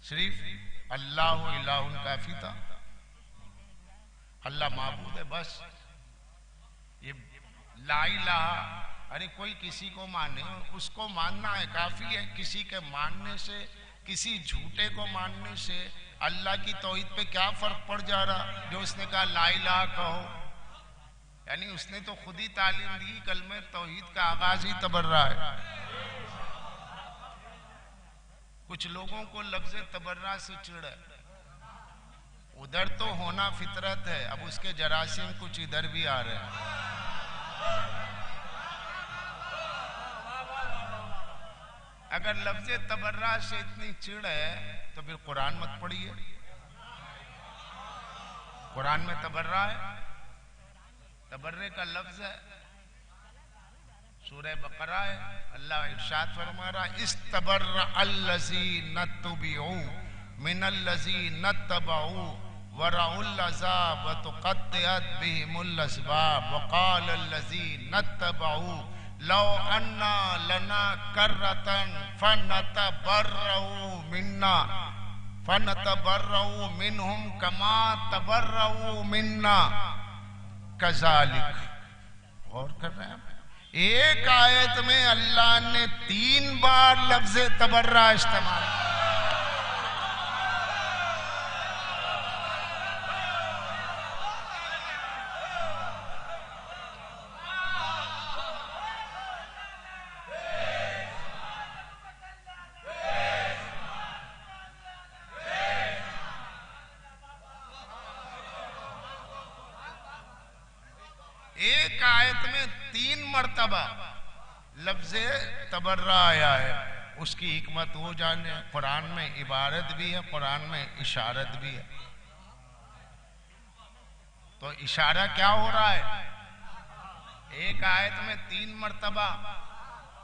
صرف اللہ الہ کافی تھا، اللہ معبود ہے بس. یہ لا الہ ارے کوئی کسی کو مانے اس کو ماننا ہے کافی ہے. کسی کے ماننے سے، کسی جھوٹے کو ماننے سے اللہ کی توحید پہ کیا فرق پڑ جا رہا؟ جو اس نے کہا لا الہ کہو، یعنی اس نے تو خود ہی تعلیم دی. کلمہ توحید کا آغاز ہی تبرہ ہے. کچھ لوگوں کو لفظ تبرہ سے چڑ ہے. ادھر تو ہونا فطرت ہے، اب اس کے جراثیم کچھ ادھر بھی آ رہے ہیں. اگر لفظ تبرہ سے اتنی چڑ ہے تو پھر قرآن مت پڑھیے. قرآن میں تبرہ ہے، تبرے کا لفظ ہے، سورہ بقرہ ہے. اللہ ارشاد فرما رہا استبرأ الذین اتبعوا من الذین اتبعوا ورأوا العذاب وتقطعت بهم الاسباب وقال الذین اتبعوا لو انا لنا کرۃ فنتبرأ منهم كما تبرؤوا منا كذلك. غور کر رہے ہیں؟ ایک آیت میں اللہ نے 3 بار لفظ تبرہ استعمال کیا. ایک آیت میں 3 مرتبہ لفظ تبرہ آیا ہے. اس کی حکمت وہ جانے. قرآن میں عبارت بھی ہے، قرآن میں اشارت بھی ہے. تو اشارہ کیا ہو رہا ہے؟ ایک آیت میں 3 مرتبہ.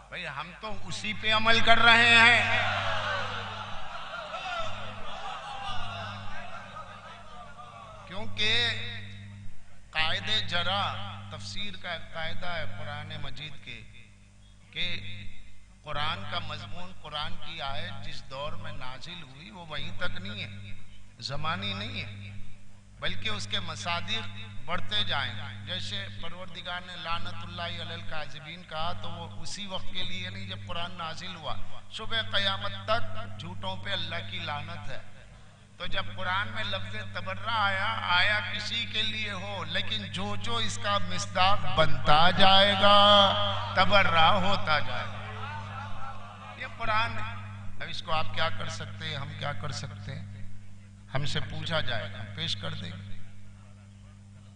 بھئی ہم تو اسی پہ عمل کر رہے ہیں. کیونکہ قاعدے جرا تفسیر کا قاعدہ ہے قرآن مجید کے کہ قرآن کا مضمون، قرآن کی آیت جس دور میں نازل ہوئی وہ وہیں تک نہیں ہے، زمانی نہیں ہے. بلکہ اس کے مصادیق بڑھتے جائیں گے. جیسے پروردگار نے لعنت اللہ علی الکاذبین کہا تو وہ اسی وقت کے لیے نہیں جب قرآن نازل ہوا. صبح قیامت تک جھوٹوں پہ اللہ کی لعنت ہے. تو جب قرآن میں لفظ تبرہ آیا کسی کے لیے ہو، لیکن جو اس کا مصداق بنتا جائے گا تبرہ ہوتا جائے گا. یہ قرآن ہے. اب اس کو آپ کیا کر سکتے ہیں، ہم کیا کر سکتے ہیں؟ ہم سے پوچھا جائے گا، ہم پیش کر دیں گے.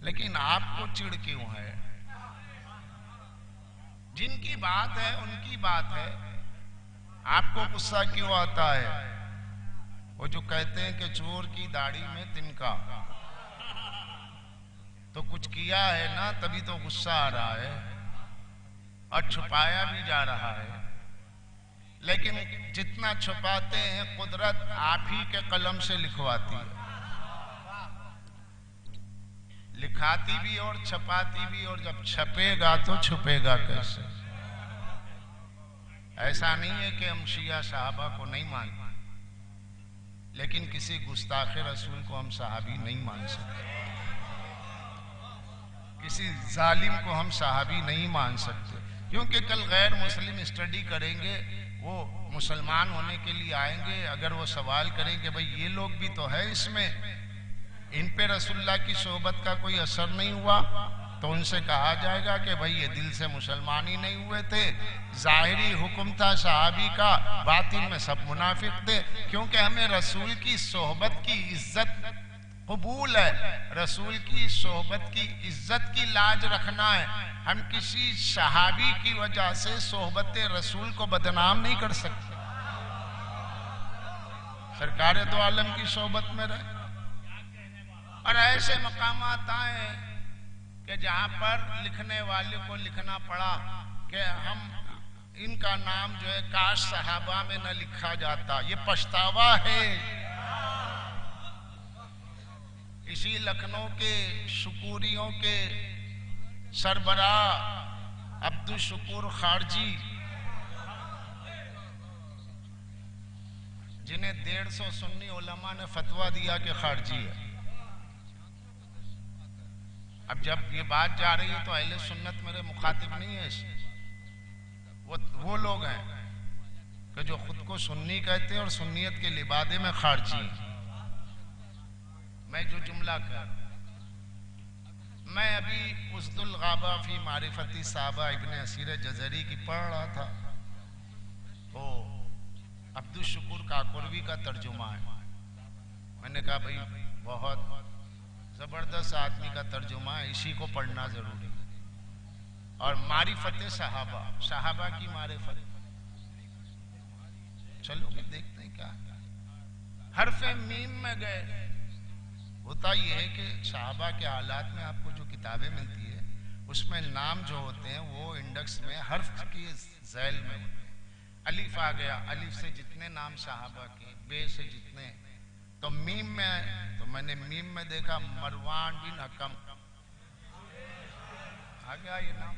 لیکن آپ کو چڑ کیوں ہے؟ جن کی بات ہے ان کی بات ہے، آپ کو غصہ کیوں آتا ہے؟ وہ جو کہتے ہیں کہ چور کی داڑھی میں تنکا، تو کچھ کیا ہے نا تبھی تو غصہ آ رہا ہے، اور چھپایا بھی جا رہا ہے. لیکن جتنا چھپاتے ہیں قدرت آپ ہی کے قلم سے لکھواتی ہے، لکھاتی بھی اور چھپاتی بھی. اور جب چھپے گا تو چھپے گا کیسے؟ ایسا نہیں ہے کہ ہم شیعہ صحابہ کو نہیں مانتے، لیکن کسی گستاخ رسول کو ہم صحابی نہیں مان سکتے، کسی ظالم کو ہم صحابی نہیں مان سکتے. کیونکہ کل غیر مسلم اسٹڈی کریں گے، وہ مسلمان ہونے کے لیے آئیں گے. اگر وہ سوال کریں کہ بھئی یہ لوگ بھی تو ہے اس میں، ان پہ رسول اللہ کی صحبت کا کوئی اثر نہیں ہوا، تو ان سے کہا جائے گا کہ بھئی یہ دل سے مسلمان ہی نہیں ہوئے تھے، ظاہری حکم تھا صحابی کا، باطن میں سب منافق تھے. کیونکہ ہمیں رسول کی صحبت کی عزت قبول ہے، رسول کی صحبت کی عزت کی لاج رکھنا ہے. ہم کسی صحابی کی وجہ سے صحبت رسول کو بدنام نہیں کر سکتے. سرکار دو عالم کی صحبت میں رہے. اور ایسے مقامات آئے کہ جہاں پر لکھنے والے کو لکھنا پڑا کہ ہم ان کا نام جو ہے کاش صحابہ میں نہ لکھا جاتا، یہ پچھتاوا ہے. اسی لکھنؤ کے شکوریوں کے سربراہ عبدالشکور خارجی، جنہیں 150 سنی علماء نے فتویٰ دیا کہ خارجی ہے. اب جب یہ بات جا رہی ہے تو اہل سنت میرے مخاطب نہیں ہے، وہ لوگ ہیں کہ جو خود کو سنی کہتے ہیں اور سنیت کے لبادے میں خارجی ہیں. میں جو جملہ کر میں ابھی اسد الغابہ فی معرفتی صحابہ ابن اسیر جزری کی پڑھ رہا تھا، تو عبدالشکور کاکوروی کا ترجمہ ہے. میں نے کہا بھئی بہت زبردست آدمی کا ترجمہ ہے، اسی کو پڑھنا ضروری. اور معرفت صحابہ، صحابہ کی معرفت. چلو کہ دیکھتے ہیں کیا. حرف میم میں گئے. ہوتا یہ ہے کہ صحابہ کے حالات میں آپ کو جو کتابیں ملتی ہے اس میں نام جو ہوتے ہیں وہ انڈکس میں حرف کی ذیل میں ہوتے ہیں. الف آ گیا، الف سے جتنے نام صحابہ کے، بے سے جتنے. تو میم میں تو میں نے میم میں دیکھا مروان بن حکم آ گیا یہ نام.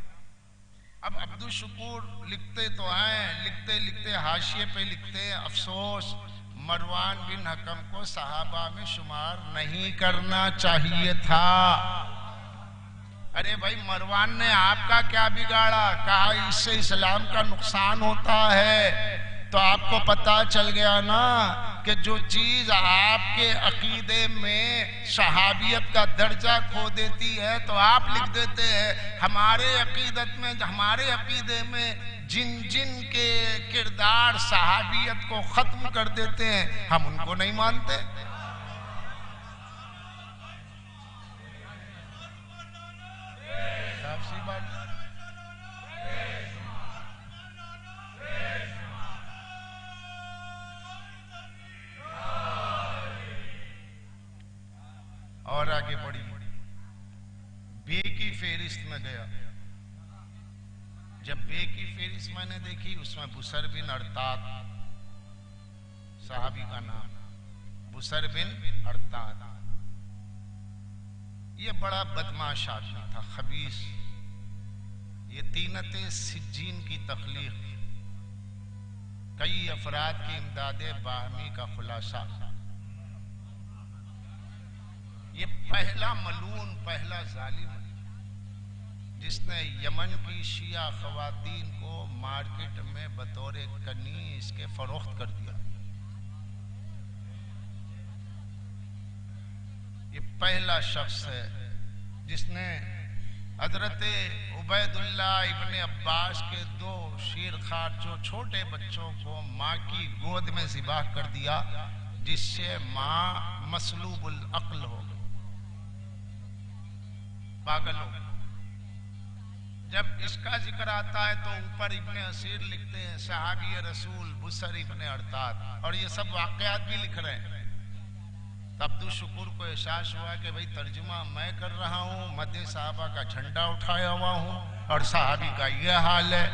اب عبدالشکور لکھتے تو ہیں، لکھتے لکھتے حاشیے پہ لکھتے افسوس مروان بن حکم کو صحابہ میں شمار نہیں کرنا چاہیے تھا. ارے بھائی مروان نے آپ کا کیا بگاڑا؟ کہا اس سے اسلام کا نقصان ہوتا ہے. تو آپ کو پتا چل گیا نا کہ جو چیز آپ کے عقیدے میں صحابیت کا درجہ کھو دیتی ہے تو آپ لکھ دیتے ہیں. ہمارے عقیدے میں جن جن کے کردار صحابیت کو ختم کر دیتے ہیں ہم ان کو نہیں مانتے. اور آگے بڑھی بے کی فہرست میں گیا. جب بے کی فہرست میں نے دیکھی اس میں بسر بن ارطاد صحابی کا نام، بسر بن ارطاد. یہ بڑا بدمعاش آدمی تھا، خبیث. یہ طینت سجین کی تخلیق، کئی افراد کی امداد باہمی کا خلاصہ. یہ پہلا ملعون، پہلا ظالم جس نے یمن کی شیعہ خواتین کو مارکیٹ میں بطور کنیز کے فروخت کر دیا. یہ پہلا شخص ہے جس نے حضرت عبید اللہ ابن عباس کے 2 شیرخوار جو چھوٹے بچوں کو ماں کی گود میں ذبح کر دیا، جس سے ماں مسلوب العقل ہو گئی، پاگل ہو گئی. جب اس کا ذکر آتا ہے تو اوپر ابن اسیر لکھتے ہیں صحابی رسول بسر ابن ارطاد، اور یہ سب واقعات بھی لکھ رہے ہیں. عبد الشکور کو احساس ہوا کہ بھئی ترجمہ میں کر رہا ہوں، مدح صحابہ کا جھنڈا اٹھایا ہوا ہوں اور صحابی کا یہ حال ہے.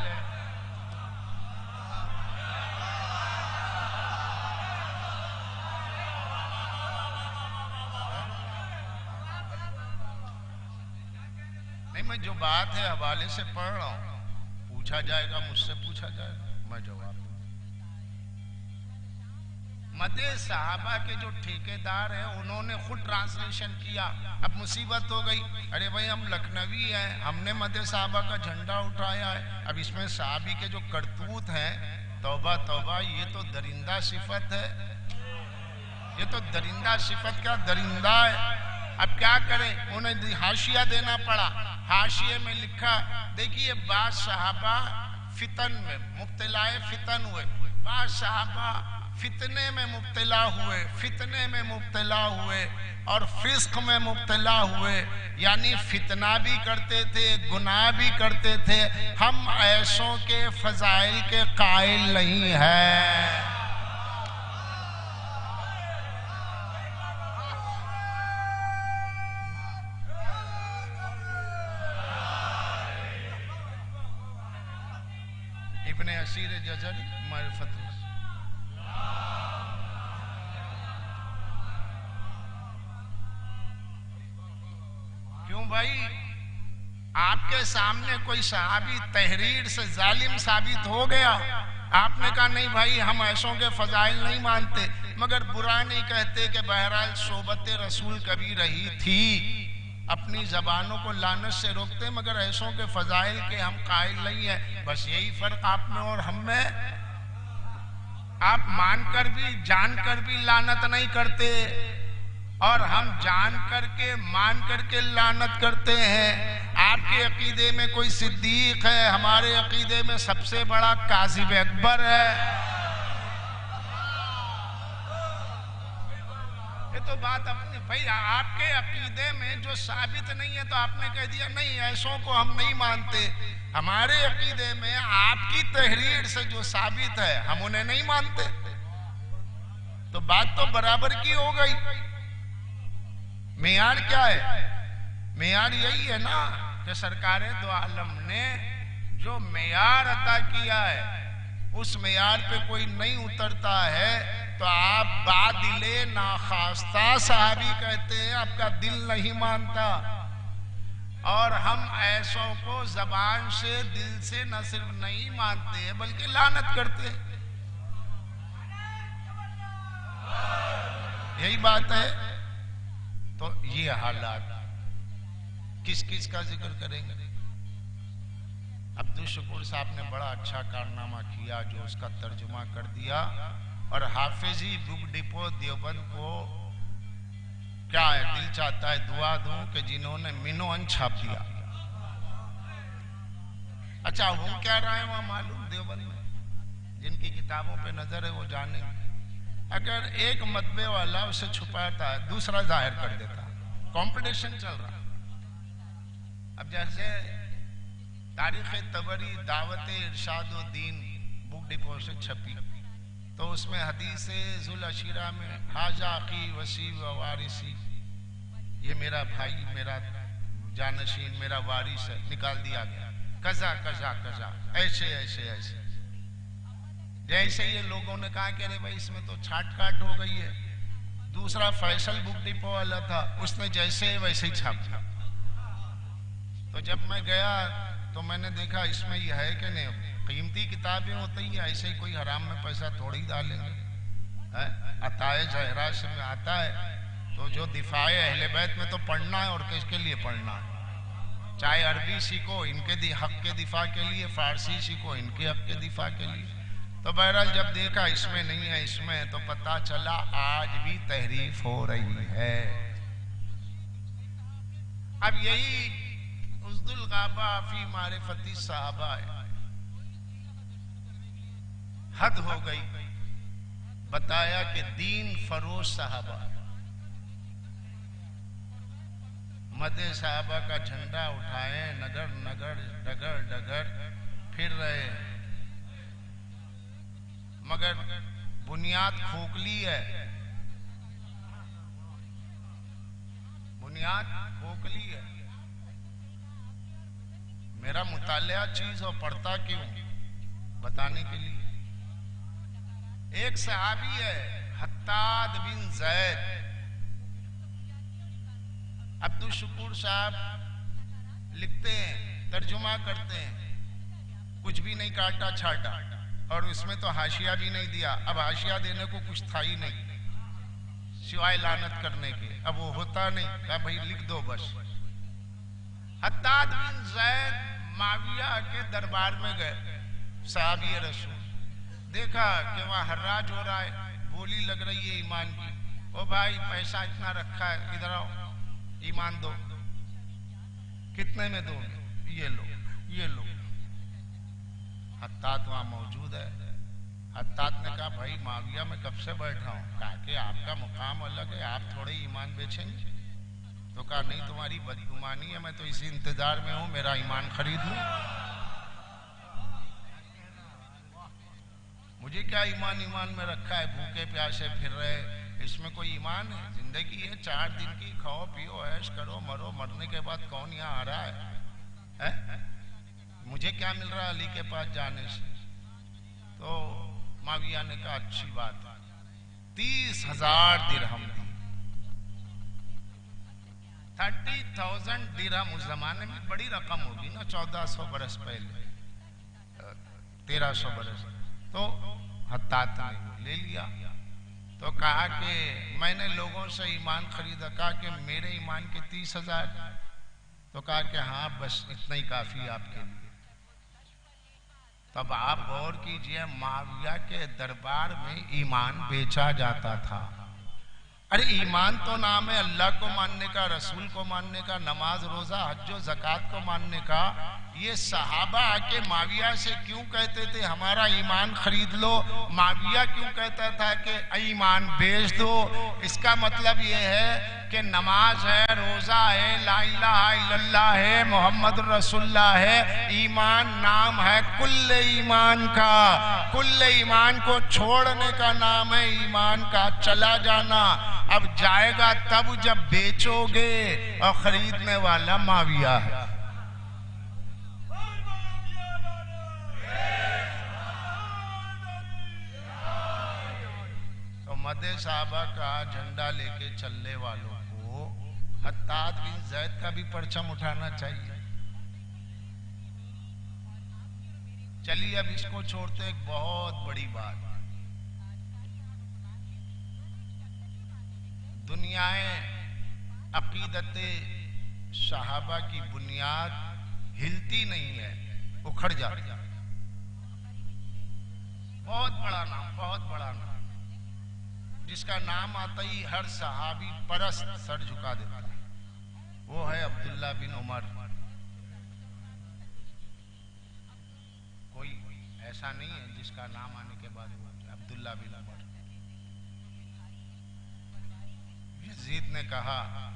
نہیں، میں جو بات ہے حوالے سے پڑھ رہا ہوں، پوچھا جائے گا، مجھ سے پوچھا جائے گا، میں جواب دوں. مدح صحابہ کے جو ٹھیکیدار ہیں انہوں نے خود ٹرانسلیشن کیا. اب مصیبت ہو گئی، ارے بھائی ہم لکھنوی ہیں، ہم نے مدح صحابہ کا جھنڈا اٹھایا ہے، اب اس میں صحابی کے جو کرتوت ہیں، توبہ توبہ، یہ تو درندہ صفت ہے، یہ تو درندہ صفت کا درندہ ہے. اب کیا کریں، انہیں حاشیہ دینا پڑا. حاشیے میں لکھا، دیکھیے بعض صحابہ فتن میں مبتلا فتن ہوئے، بعض صحابہ فتنے میں مبتلا ہوئے، فتنے میں مبتلا ہوئے اور فسق میں مبتلا ہوئے، یعنی فتنہ بھی کرتے تھے، گناہ بھی کرتے تھے. ہم ایسوں کے فضائل کے قائل نہیں ہیں. ابن اسیر جزری معرفت. کیوں بھائی، آپ کے سامنے کوئی صحابی تحریر سے ظالم ثابت ہو گیا، آپ نے کہا نہیں بھائی ہم ایسوں کے فضائل نہیں مانتے، مگر برا نہیں کہتے کہ بہرحال صحبت رسول کبھی رہی تھی، اپنی زبانوں کو لعنت سے روکتے، مگر ایسوں کے فضائل کے ہم قائل نہیں ہیں. بس یہی فرق آپ میں اور ہم میں. آپ مان کر بھی جان کر بھی لعنت نہیں کرتے، اور ہم جان کر کے مان کر کے لعنت کرتے ہیں. آپ کے عقیدے میں کوئی صدیق ہے، ہمارے عقیدے میں سب سے بڑا کاذب اکبر ہے. یہ تو بات اپنی بھائی، آپ کے عقیدے میں جو ثابت نہیں ہے تو آپ نے کہہ دیا نہیں ایسوں کو ہم نہیں مانتے. ہمارے عقیدے میں آپ کی تحریر سے جو ثابت ہے ہم انہیں نہیں مانتے. تو بات تو برابر کی ہو گئی. معیار کیا ہے؟ معیار یہی ہے نا کہ سرکار دو عالم نے جو معیار عطا کیا ہے اس معیار پہ کوئی نہیں اترتا ہے تو آپ بادل ناخواستہ صحابی کہتے ہیں، آپ کا دل نہیں مانتا. اور ہم ایسوں کو زبان سے دل سے نہ صرف نہیں مانتے بلکہ لعنت کرتے. یہی بات ہے. تو یہ حالات کس کس کا ذکر کریں گے؟ عبد الشکور صاحب نے بڑا اچھا کارنامہ کیا جو اس کا ترجمہ کر دیا، اور حافظی بک ڈپو دیوبند کو کیا ہے دل چاہتا ہے دعا دوں کہ جنہوں نے منوان چھاپ دیا. اچھا ہم کیا رہے ہیں وہاں معلوم دیوبند میں جن کی کتابوں پہ نظر ہے وہ جانیں. اگر ایک مطبع والا اسے چھپاتا ہے دوسرا ظاہر کر دیتا، کمپٹیشن چل رہا. اب جیسے تاریخ طبری دعوت ارشاد الدین بک ڈپو سے چھپی تو اس میں حدیث ذوالعشیرہ میں حاجہ اخی وصی و وارثی، یہ میرا بھائی میرا جانشین میرا وارث ہے، نکال دیا گیا کذا کذا کذا ایسے ایسے ایسے. جیسے یہ لوگوں نے کہا کہ ارے بھائی اس میں تو چھاٹ کاٹ ہو گئی ہے. دوسرا فیصل بک ڈپو والا تھا، اس نے جیسے ویسے ہی چھاپ دیا. تو جب میں گیا تو میں نے دیکھا اس میں یہ ہے کہ نہیں، قیمتی کتابیں ہوتی ہیں ایسے ہی کوئی حرام میں پیسہ تھوڑی ڈالیں گے. عطائے زہرا سے میں آتا ہے تو جو دفاع اہل بیت میں تو پڑھنا ہے، اور کس کے لیے پڑھنا ہے؟ چاہے عربی سیکھو ان کے حق کے دفاع کے لیے، فارسی سیکھو ان کے حق کے دفاع کے لیے۔ تو بہرحال جب دیکھا اس میں نہیں ہے، اس میں، تو پتہ چلا آج بھی تحریف ہو رہی ہے۔ اب یہی اسد الغابہ فی معرفت الصحابہ ہے۔ حد ہو گئی، بتایا کہ دین فروش صحابہ، مدح صحابہ کا جھنڈا اٹھائے، نگر نگر ڈگر ڈگر پھر رہے، مگر بنیاد کھوکھلی ہے، بنیاد کھوکھلی ہے۔ میرا مطالعہ چیز ہو، پڑھتا کیوں؟ بتانے کے لیے۔ ایک صحابی ہے حتاد بن زید، عبد الشکور صاحب لکھتے ہیں، ترجمہ کرتے ہیں، کچھ بھی نہیں کاٹا چھاٹا، اور اس میں تو حاشیہ بھی نہیں دیا۔ اب حاشیہ دینے کو کچھ تھا ہی نہیں سوائے لعنت کرنے کے، اب وہ ہوتا نہیں، کہا بھائی لکھ دو بس۔ حتاد بن زید معاویہ کے دربار میں گئے، صحابی رسول، دیکھا کہ وہاں حراج ہو رہا ہے، بولی لگ رہی ہے ایمان کی۔ او بھائی پیسہ اتنا رکھا ہے، ادھر آؤ، ایمان دو۔ کتنے میں دو گے؟ یہ لو، یہ لو۔ حتاد وہاں موجود ہے۔ حتاد نے کہا بھائی معاویہ میں کب سے بیٹھا ہوں، کہا کہ آپ کا مقام الگ ہے، آپ تھوڑے ایمان بیچیں گے؟ تو کہا نہیں، تمہاری بدگمانی ہے، میں تو اسی انتظار میں ہوں میرا ایمان خرید لوں۔ مجھے کیا ایمان میں رکھا ہے، بھوکے پیاسے پھر رہے، اس میں کوئی ایمان ہے؟ زندگی ہے 4 دن کی، کھاؤ پیو عیش کرو مرو، مرنے کے بعد کون یہاں آ رہا ہے؟ مجھے کیا مل رہا ہے علی کے پاس جانے سے؟ تو معاویہ نے کہا اچھی بات ہے، 30,000 درہم دی۔ 30,000 درہم اس زمانے میں بڑی رقم ہوگی نا، 1400 برس پہلے، 1300 برس۔ تو حتاد نے لے لیا، تو کہا کہ میں نے لوگوں سے ایمان خریدا، کہا کہ میرے ایمان کے 30,000، تو کہا کہ ہاں بس اتنا ہی کافی ہے آپ کے لیے۔ تب آپ غور کیجئے، معاویہ کے دربار میں ایمان بیچا جاتا تھا۔ ارے ایمان تو نام ہے اللہ کو ماننے کا، رسول کو ماننے کا، نماز روزہ حج و زکوٰۃ کو ماننے کا۔ یہ صحابہ آ کے معاویہ سے کیوں کہتے تھے ہمارا ایمان خرید لو؟ معاویہ کیوں کہتا تھا کہ ایمان بیچ دو؟ اس کا مطلب یہ ہے کہ نماز ہے، روزہ ہے، لا الہ الا اللہ ہے، محمد رسول اللہ ہے، ایمان نام ہے کل ایمان کا، کل ایمان کو چھوڑنے کا نام ہے ایمان کا چلا جانا۔ اب جائے گا تب جب بیچو گے، اور خریدنے والا معاویہ ہے۔ تو مدح صحابہ کا جھنڈا لے کے چلنے والوں کو حتاد بن زید کا بھی پرچم اٹھانا چاہیے۔ چلیے اب اس کو چھوڑتے، ایک بہت بڑی بات، دنیائے عقیدت صحابہ کی بنیاد ہلتی نہیں ہے، اکھڑ جاتی۔ بہت بڑا نام، بہت بڑا نام، جس کا نام آتا ہی ہر صحابی پرست سر جھکا دیتا ہے، وہ ہے عبداللہ بن عمر۔ کوئی ایسا نہیں ہے جس کا نام آنے کے بعد وہ عبداللہ بن عمر۔ یزید نے کہا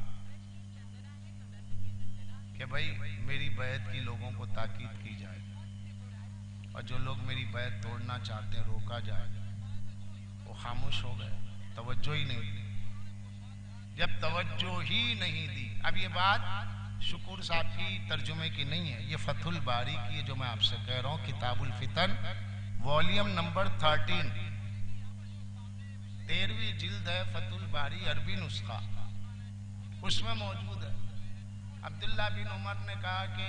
کہ بھائی میری بیعت کی لوگوں کو تاکید کی جائے، اور جو لوگ میری بیعت توڑنا چاہتے ہیں روکا جائے۔ وہ خاموش ہو گئے، توجہ ہی نہیں دی۔ جب توجہ ہی نہیں دی، اب یہ بات شکور صاحب کی ترجمے کی نہیں ہے، یہ فتح الباری کی ہے جو میں آپ سے کہہ رہا ہوں، کتاب الفتن والیوم نمبر 13، 13ویں جلد ہے فتح الباری عربی نسخہ، اس میں موجود ہے۔ عبداللہ بن عمر نے کہا کہ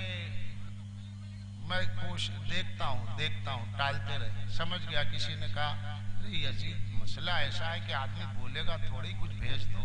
میں دیکھتا ہوں، ٹالتے رہے۔ سمجھ گیا کسی نے کہا ارے یزید مسئلہ ایسا ہے کہ آدمی بولے گا تھوڑی، کچھ بھیج دو۔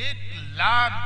1,00,000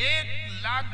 1,00,000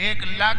1,00,000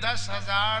10,000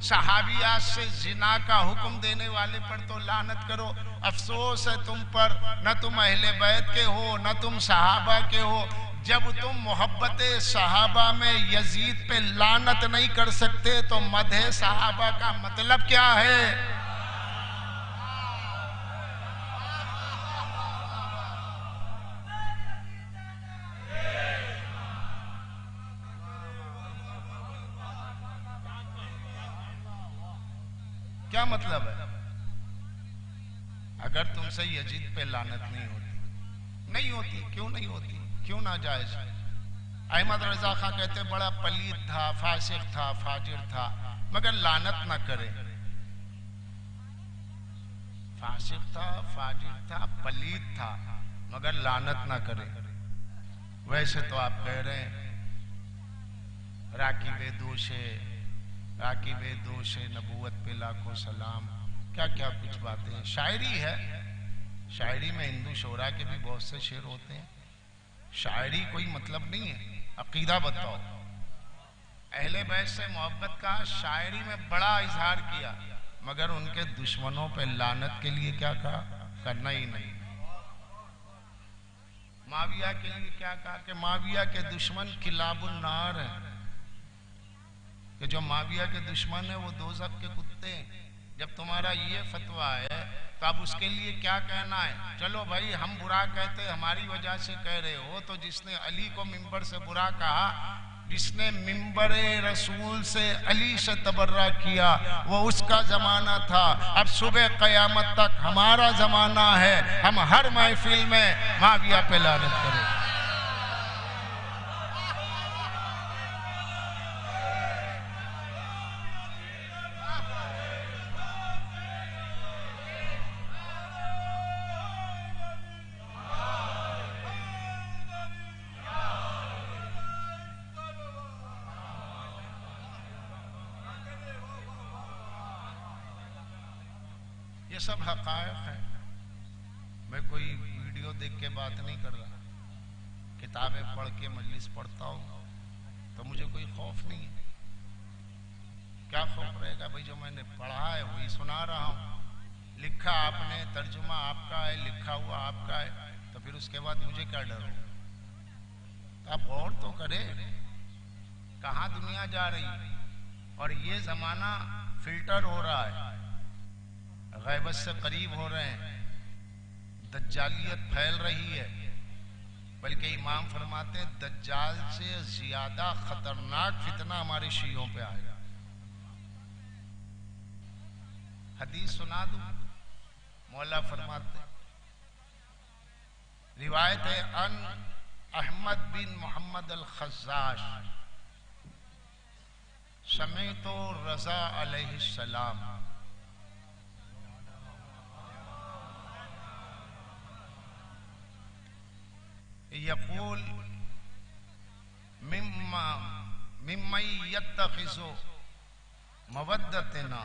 صحابیات سے زنا کا حکم دینے والے پر تو لعنت کرو. افسوس ہے تم پر، نہ تم اہل بیت کے ہو نہ تم صحابہ کے ہو. جب تم محبت صحابہ میں یزید پہ لعنت نہیں کر سکتے تو مدح صحابہ کا مطلب کیا ہے؟ کیا مطلب ہے؟ اگر تم سے یزید پہ لعنت نہیں ہوتی کیوں نہیں ہوتی؟ کیوں ناجائز؟ احمد رضا خان کہتے بڑا پلید تھا، فاسق تھا، فاجر تھا، مگر لعنت نہ کرے. فاسق تھا، فاجر تھا، پلید تھا، مگر لعنت نہ کرے. ویسے تو آپ کہہ رہے ہیں راکب دوش نبوت پہ لاکھوں سلام. کیا کیا کچھ باتیں. شاعری ہے، شاعری میں ہندو شعراء کے بھی بہت سے شعر ہوتے ہیں. شاعری کوئی مطلب نہیں ہے. عقیدہ بتاؤ. اہل بیت سے محبت کا شاعری میں بڑا اظہار کیا، مگر ان کے دشمنوں پہ لعنت کے لیے کیا کہا؟ کرنا ہی نہیں. معاویہ کے لیے کیا کہا؟ کہ معاویہ کے دشمن کلاب النار ہیں، کہ جو معاویہ کے دشمن ہیں وہ دوزخ کے کتے ہیں. جب تمہارا یہ فتویٰ ہے تو اب اس کے لیے کیا کہنا ہے؟ چلو بھائی ہم برا کہتے ہماری وجہ سے کہہ رہے ہو، تو جس نے علی کو منبر سے برا کہا، جس نے منبر رسول سے علی سے تبرہ کیا، وہ اس کا زمانہ تھا. اب صبح قیامت تک ہمارا زمانہ ہے، ہم ہر محفل میں معاویہ پہ لعنت کریں. یہ سب حقائق ہیں. میں کوئی ویڈیو دیکھ کے بات نہیں کر رہا. کتابیں پڑھ کے مجلس پڑھتا ہوں تو مجھے کوئی خوف نہیں ہے. کیا خوف رہے گا بھائی؟ جو میں نے پڑھا ہے وہی سنا رہا ہوں. لکھا آپ نے، ترجمہ آپ کا ہے، لکھا ہوا آپ کا ہے، تو پھر اس کے بعد مجھے کیا ڈر ہو؟ تو آپ غور تو کرے کہاں دنیا جا رہی ہے. اور یہ زمانہ فلٹر ہو رہا ہے، غیبت سے قریب ہو رہے ہیں، دجالیت پھیل رہی ہے. بلکہ امام فرماتے ہیں دجال سے زیادہ خطرناک فتنہ ہمارے شیعوں پہ آئے گا. حدیث سنا دوں. مولا فرماتے ہیں، روایت ہے ان احمد بن محمد الخزاش سمیت رضا علیہ السلام یقول ممن یتخذ مودتنا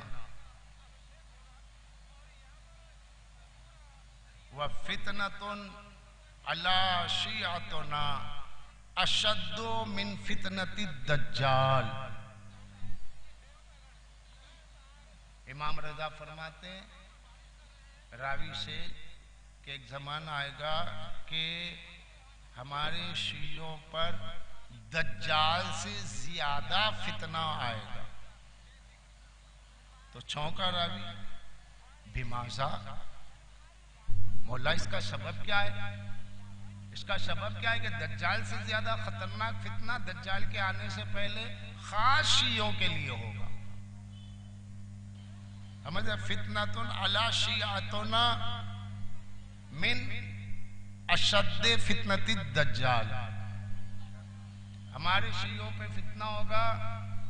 وفتنۃ علی شیعتنا اشد من فتنۃ الدجال. امام رضا فرماتے ہیں راوی سے کہ ایک زمانہ آئے گا کہ ہمارے شیعوں پر دجال سے زیادہ فتنہ آئے گا. تو چونکا راوی، بمازا مولا اس کا سبب کیا ہے؟ اس کا سبب کیا ہے کہ دجال سے زیادہ خطرناک فتنہ دجال کے آنے سے پہلے خاص شیعوں کے لیے ہوگا. سمجھے؟ فتنۃ علی شیعتنا من اشد فتنۃ الدجال. ہمارے شیعوں پہ فتنہ ہوگا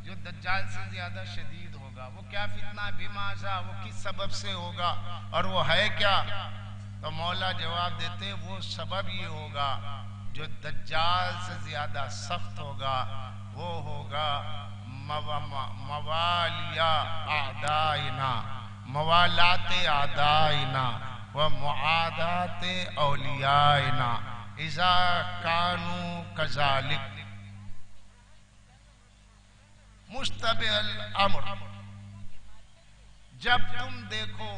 جو دجال سے زیادہ شدید ہوگا. وہ کیا فتنہ؟ بمازا، وہ کس سبب سے ہوگا اور وہ ہے کیا؟ تو مولا جواب دیتے وہ سبب یہ ہوگا جو دجال سے زیادہ سخت ہوگا، وہ ہوگا موالیا اعدائنا، موالات اعدائنا و معادات اولیائنا اذا کانوا کذالک مشتبہ الامر جب تم دیکھو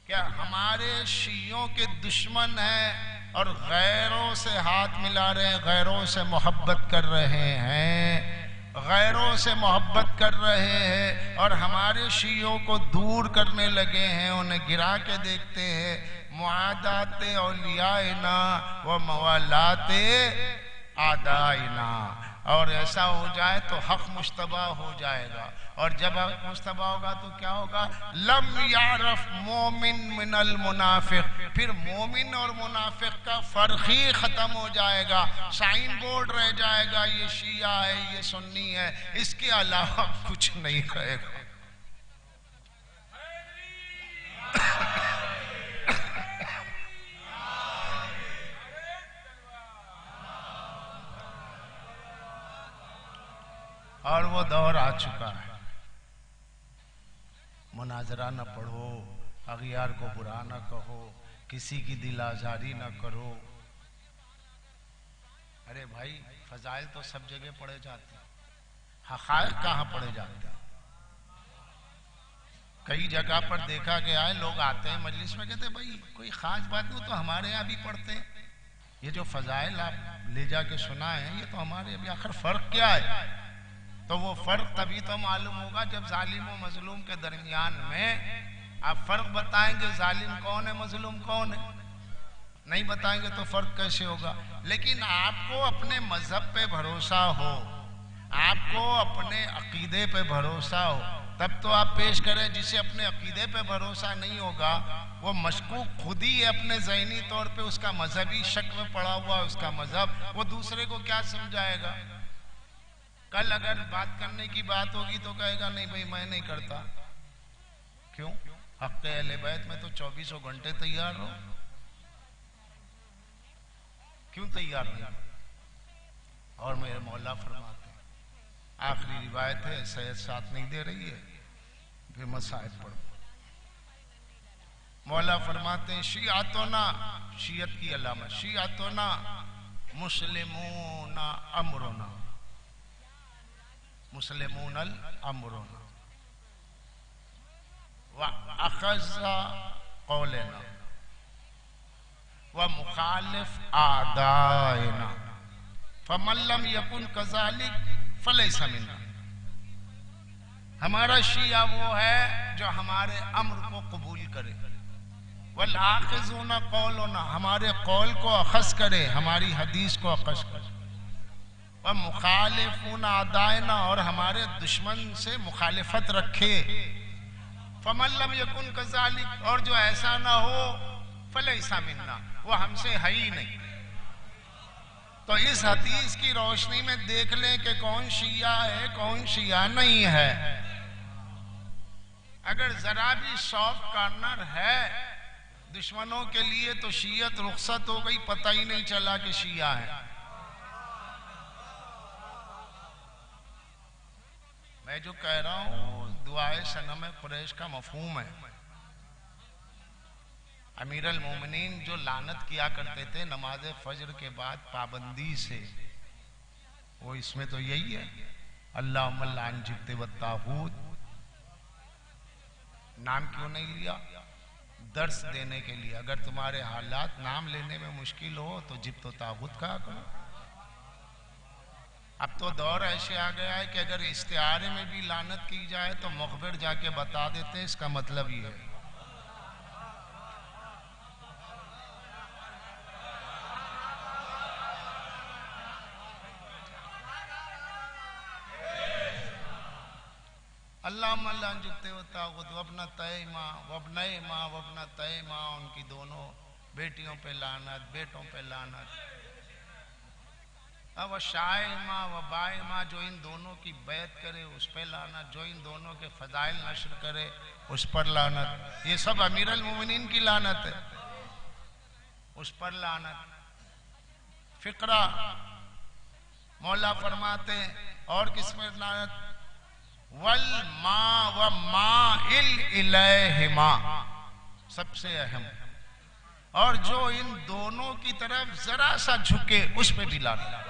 کہ ہمارے شیعوں کے دشمن ہیں اور غیروں سے ہاتھ ملا رہے ہیں، غیروں سے محبت کر رہے ہیں، غیروں سے محبت کر رہے ہیں اور ہمارے شیعوں کو دور کرنے لگے ہیں، انہیں گرا کے دیکھتے ہیں، معادات اولیائنا و موالات اعدائنا، اور ایسا ہو جائے تو حق مشتبہ ہو جائے گا، اور جب حق مشتبہ ہوگا تو کیا ہوگا؟ لم یعرف مومن من المنافق، پھر مومن اور منافق کا فرق ہی ختم ہو جائے گا، سائن بورڈ رہ جائے گا، یہ شیعہ ہے یہ سنی ہے، اس کے علاوہ کچھ نہیں رہے گا۔ اور وہ دور آ چکا ہے، مناظرہ نہ پڑھو، اغیار کو برا نہ کہو، کسی کی دل آزاری نہ کرو۔ ارے بھائی فضائل تو سب جگہ پڑھے جاتے ہیں، حقائق کہاں پڑھے جاتے ہیں؟ کئی جگہ پر دیکھا گیا ہے، لوگ آتے ہیں مجلس میں کہتے ہیں بھائی کوئی خاص بات نہیں تو ہمارے یہاں بھی پڑھتے ہیں، یہ جو فضائل آپ لے جا کے سنائے ہیں یہ تو ہمارے ابھی آخر فرق کیا ہے؟ تو وہ فرق تبھی تو معلوم ہوگا جب ظالم و مظلوم کے درمیان میں آپ فرق بتائیں گے، ظالم کون ہے مظلوم کون ہے، نہیں بتائیں گے تو فرق کیسے ہوگا؟ لیکن آپ کو اپنے مذہب پہ بھروسہ ہو، آپ کو اپنے عقیدے پہ بھروسہ ہو، تب تو آپ پیش کریں۔ جسے اپنے عقیدے پہ بھروسہ نہیں ہوگا وہ مشکوک خود ہی ہے اپنے ذہنی طور پہ، اس کا مذہبی شک میں پڑا ہوا ہے اس کا مذہب، وہ دوسرے کو کیا سمجھائے گا؟ کل اگر بات کرنے کی بات ہوگی تو کہے گا نہیں بھائی میں نہیں کرتا، کیوں؟ حق اہل بیت میں تو 24 گھنٹے تیار ہو، کیوں تیار نہیں؟ اور میرے مولا فرماتے ہیں، آخری روایت ہے، سید ساتھ نہیں دے رہی ہے، پھر مسائل پڑھو۔ مولا فرماتے ہیں شیعتنا، شیعت کی علامت، شیعتنا مسلمون امرنا، مسلمون الامرنا وَأَخَذَ قَوْلِنَا وَمُخَالِفْ أَعْدَائِنَا فَمَنْ لَمْ يَكُنْ كَذَلِكَ فَلَيْسَ مِنَّا۔ ہمارا شیعہ وہ ہے جو ہمارے امر کو قبول کرے، وَالْآخِذُونَ قَوْلُنَا، ہمارے قول کو اخذ کرے، ہماری حدیث کو اخذ کرے، وَمُخَالِفُونَ أَعْدَائِنَا، اور ہمارے دشمن سے مخالفت رکھے، فَمَنْ لَمْ يَكُنْ كَذَلِكَ، اور جو ایسا نہ ہو فَلَيْسَ مِنَّا، وہ ہم سے ہے ہی نہیں۔ تو اس حدیث کی روشنی میں دیکھ لیں کہ کون شیعہ ہے کون شیعہ نہیں ہے۔ اگر ذرا بھی سافٹ کارنر ہے دشمنوں کے لیے تو شیعت رخصت ہو گئی، پتہ ہی نہیں چلا کہ شیعہ ہے۔ میں جو کہہ رہا ہوں دعائے صنم قریش کا مفہوم ہے۔ امیر المومنین جو لعنت کیا کرتے تھے نماز فجر کے بعد پابندی سے، وہ اس میں تو یہی ہے، اللہم لعن جبت والطاغوت۔ نام کیوں نہیں لیا؟ درس دینے کے لیے، اگر تمہارے حالات نام لینے میں مشکل ہو تو جبت و طاغوت کہا کرو۔ اب تو دور ایسے آ گیا ہے کہ اگر استعارے میں بھی لعنت کی جائے تو مخبر جا کے بتا دیتے ہیں اس کا مطلب یہ ہے۔ اللہم اللہ جبتے و طاغوت وابنۃ ماں وابنۂ ماں وابنۃ ماں، ان کی دونوں بیٹیوں پہ لعنت، بیٹوں پہ لعنت، اب شائع ماں و بائع ماں، جو ان دونوں کی بیعت کرے اس پہ لعنت، جو ان دونوں کے فضائل نشر کرے اس پر لعنت۔ یہ سب امیر المومنین کی لعنت ہے، اس پر لعنت۔ فقرہ مولا فرماتے ہیں اور کس میں لعنت؟ والماء ومائل الیہما، سب سے اہم، اور جو ان دونوں کی طرف ذرا سا جھکے اس پہ بھی لعنت۔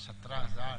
17,000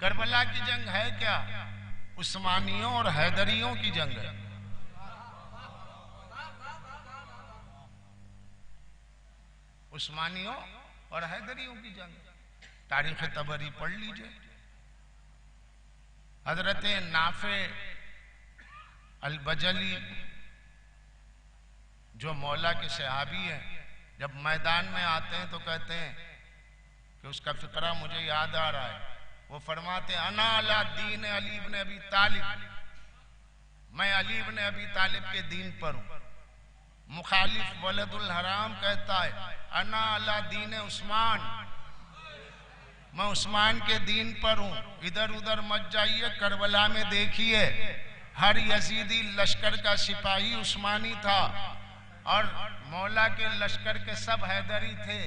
کربلا کی جنگ ہے کیا؟ عثمانیوں اور حیدریوں کی جنگ ہے. عثمانیوں اور حیدریوں کی جنگ. تاریخ طبری پڑھ لیجئے. حضرت نافع البجلی جو مولا کے صحابی ہیں، جب میدان میں آتے ہیں تو کہتے ہیں کہ اس کا فقرہ مجھے یاد آ رہا ہے. وہ فرماتے ہیں انا علی دین علی بن ابی طالب، میں علی بن ابی طالب کے دین پر ہوں. مخالف ولد الحرام کہتا ہے انا علی دین عثمان، میں عثمان کے دین پر ہوں. ادھر ادھر مت جائیے، کربلا میں دیکھیے ہر یزیدی لشکر کا سپاہی عثمانی تھا اور مولا کے لشکر کے سب حیدری تھے.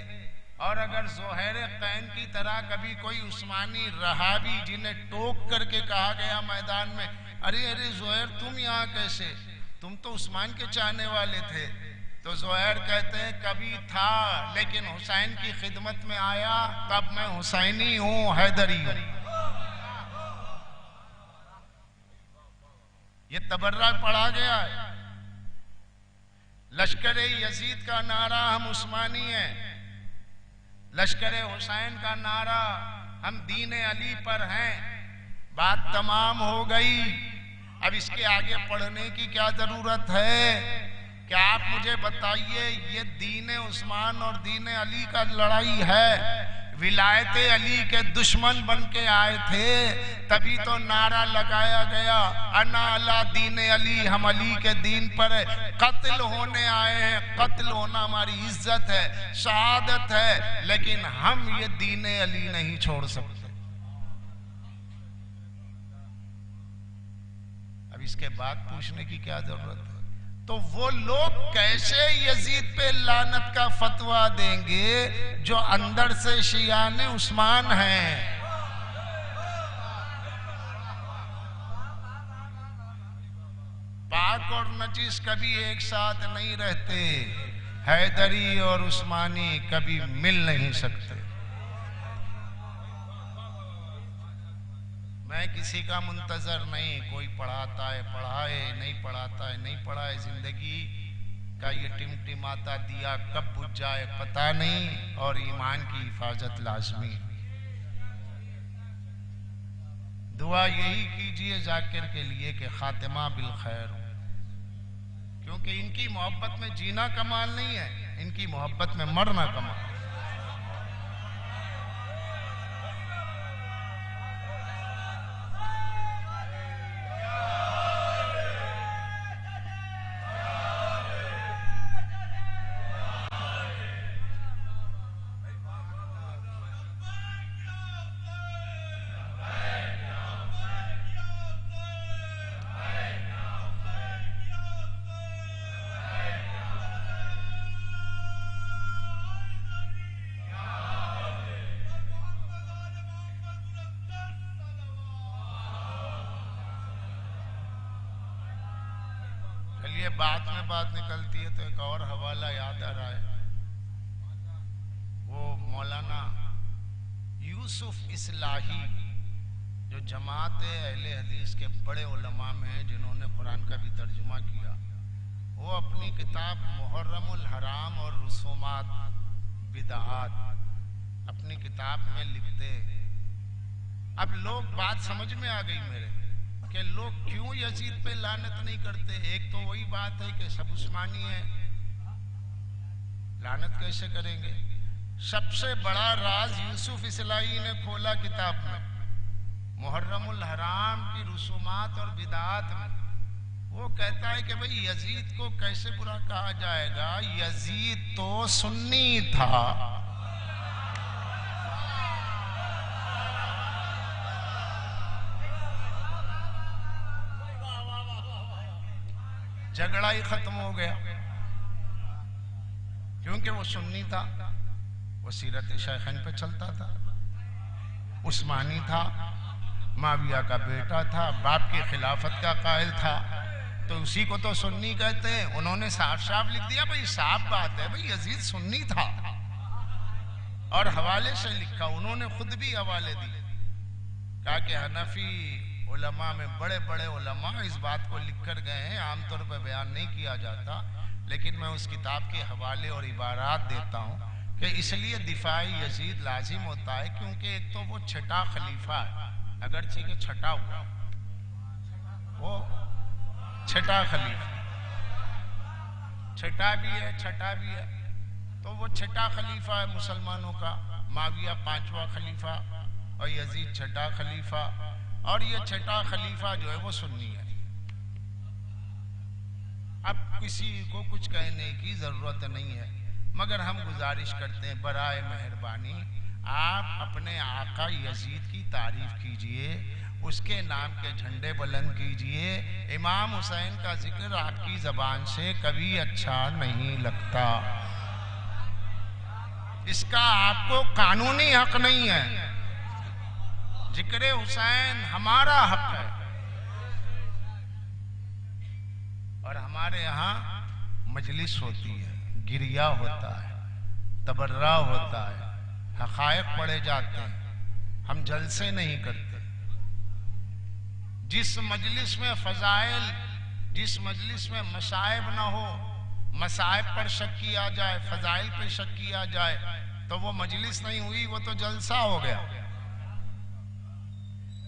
اور اگر زہیر قین کی طرح کبھی کوئی عثمانی رہا بھی جنہیں ٹوک کر کے کہا گیا میدان میں ارے زہیر تم یہاں کیسے، تم تو عثمان کے چاہنے والے تھے، تو زہیر کہتے ہیں کبھی تھا لیکن حسین کی خدمت میں آیا تب میں حسینی ہوں، حیدری ہوں. یہ تبرہ پڑھا گیا ہے. لشکر یزید کا نعرہ ہم عثمانی ہیں، لشکر حسین کا نعرہ ہم دین علی پر ہیں. بات تمام ہو گئی. اب اس کے آگے پڑھنے کی کیا ضرورت ہے؟ کہ آپ مجھے بتائیے یہ دین عثمان اور دین علی کا لڑائی ہے. ولایت علی کے دشمن بن کے آئے تھے تبھی تو نعرہ لگایا گیا انا علی دین علی، ہم علی کے دین پر قتل ہونے آئے ہیں. قتل ہونا ہماری عزت ہے، شہادت ہے، لیکن ہم یہ دین علی نہیں چھوڑ سکتے. اب اس کے بعد پوچھنے کی کیا ضرورت ہے؟ تو وہ لوگ کیسے یزید پہ لعنت کا فتویٰ دیں گے جو اندر سے شیعان عثمان ہیں؟ پاک اور نجس کبھی ایک ساتھ نہیں رہتے. حیدری اور عثمانی کبھی مل نہیں سکتے. میں کسی کا منتظر نہیں، کوئی پڑھاتا ہے پڑھائے، نہیں پڑھاتا ہے نہیں پڑھائے. زندگی کا یہ ٹمٹماتا دیا کب بجھ جائے پتہ نہیں، اور ایمان کی حفاظت لازمی. دعا یہی کیجئے ذاکر کے لیے کہ خاتمہ بالخیر ہو، کیونکہ ان کی محبت میں جینا کمال نہیں ہے، ان کی محبت میں مرنا کمال ہے. یہ بات میں بات نکلتی ہے تو ایک اور حوالہ یاد آ رہا ہے. وہ مولانا یوسف اصلاحی جو جماعت اہل حدیث کے بڑے علماء میں ہیں جنہوں نے قرآن کا بھی ترجمہ کیا، وہ اپنی کتاب محرم الحرام اور رسومات بدعات اپنی کتاب میں لکھتے. اب لوگ بات سمجھ میں آ گئی میرے کہ لوگ کیوں یزید پہ لعنت نہیں کرتے. ایک تو وہی بات ہے کہ سب عثمانی ہیں، لعنت کیسے کریں گے؟ سب سے بڑا راز یوسف اصلاحی نے کھولا کتاب میں، محرم الحرام کی رسومات اور بدعات میں. وہ کہتا ہے کہ بھئی یزید کو کیسے برا کہا جائے گا، یزید تو سنی تھا. جھگڑا ہی ختم ہو گیا کیونکہ وہ سنی تھا، وہ سیرت شیخین پہ چلتا تھا، عثمانی تھا، معاویہ کا بیٹا تھا، باپ کی خلافت کا قائل تھا، تو اسی کو تو سنی کہتے ہیں. انہوں نے صاف صاف لکھ دیا بھئی صاف بات ہے بھئی یزید سنی تھا، اور حوالے سے لکھا، انہوں نے خود بھی حوالے دی. کہا کہ حنفی علماء میں بڑے بڑے علماء اس بات کو لکھ کر گئے ہیں، عام طور پہ بیان نہیں کیا جاتا، لیکن میں اس کتاب کے حوالے اور عبارات دیتا ہوں کہ اس لیے دفاع یزید لازم ہوتا ہے کیونکہ ایک تو وہ چھٹا خلیفہ ہے، اگرچہ کہ چھٹا ہوا، وہ چھٹا خلیفہ، چھٹا بھی ہے چھٹا بھی ہے، تو وہ چھٹا خلیفہ ہے مسلمانوں کا، معاویہ پانچواں خلیفہ اور یزید چھٹا خلیفہ، اور یہ چھٹا خلیفہ جو ہے وہ سنی ہے۔ اب کسی کو کچھ کہنے کی ضرورت نہیں ہے، مگر ہم گزارش کرتے ہیں برائے مہربانی آپ اپنے آقا یزید کی تعریف کیجئے، اس کے نام کے جھنڈے بلند کیجئے، امام حسین کا ذکر آپ کی زبان سے کبھی اچھا نہیں لگتا، اس کا آپ کو قانونی حق نہیں ہے، ذکر حسین ہمارا حق ہے، اور ہمارے ہاں مجلس ہوتی ہے، گریہ ہوتا ہے، تبرہ ہوتا ہے، حقائق پڑھے جاتے ہیں، ہم جلسے نہیں کرتے۔ جس مجلس میں فضائل، جس مجلس میں مصائب نہ ہو، مصائب پر شک کیا جائے، فضائل پر شک کیا جائے، تو وہ مجلس نہیں ہوئی، وہ تو جلسہ ہو گیا۔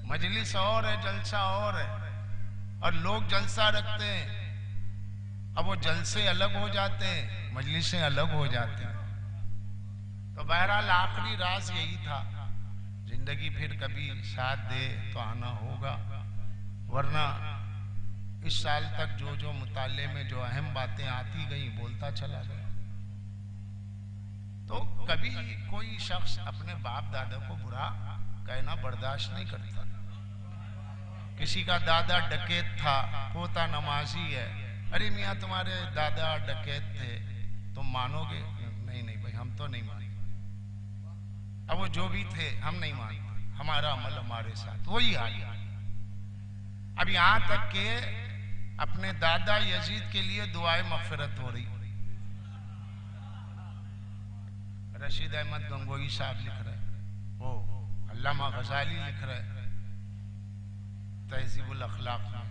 مجلس اور ہے، جلسہ اور ہے، اور لوگ جلسہ رکھتے ہیں، اب وہ جلسے الگ ہو جاتے ہیں، مجلسیں الگ ہو جاتے ہیں۔ تو بہرحال آخری راز یہی تھا، زندگی پھر کبھی ساتھ دے تو آنا ہوگا، ورنہ اس سال تک جو مطالعے میں جو اہم باتیں آتی گئیں بولتا چلا گیا۔ تو کبھی کوئی شخص اپنے باپ دادا کو برا کہنا برداشت نہیں کرتا۔ کسی کا دادا ڈکیت تھا، پوتا نمازی ہے، ارے میاں تمہارے دادا ڈکیت تھے، تم مانو گے؟ نہیں بھائی ہم تو نہیں مانتے، اب وہ جو بھی تھے ہم نہیں مانتے، ہمارا عمل ہمارے ساتھ وہی حال ہے۔ اب یہاں تک کہ اپنے دادا یزید کے لیے دعائے مغفرت ہو رہی، رشید احمد گنگوئی صاحب لکھ رہے، وہ علامہ غزالی لکھ رہے تہذیب الاخلاق میں،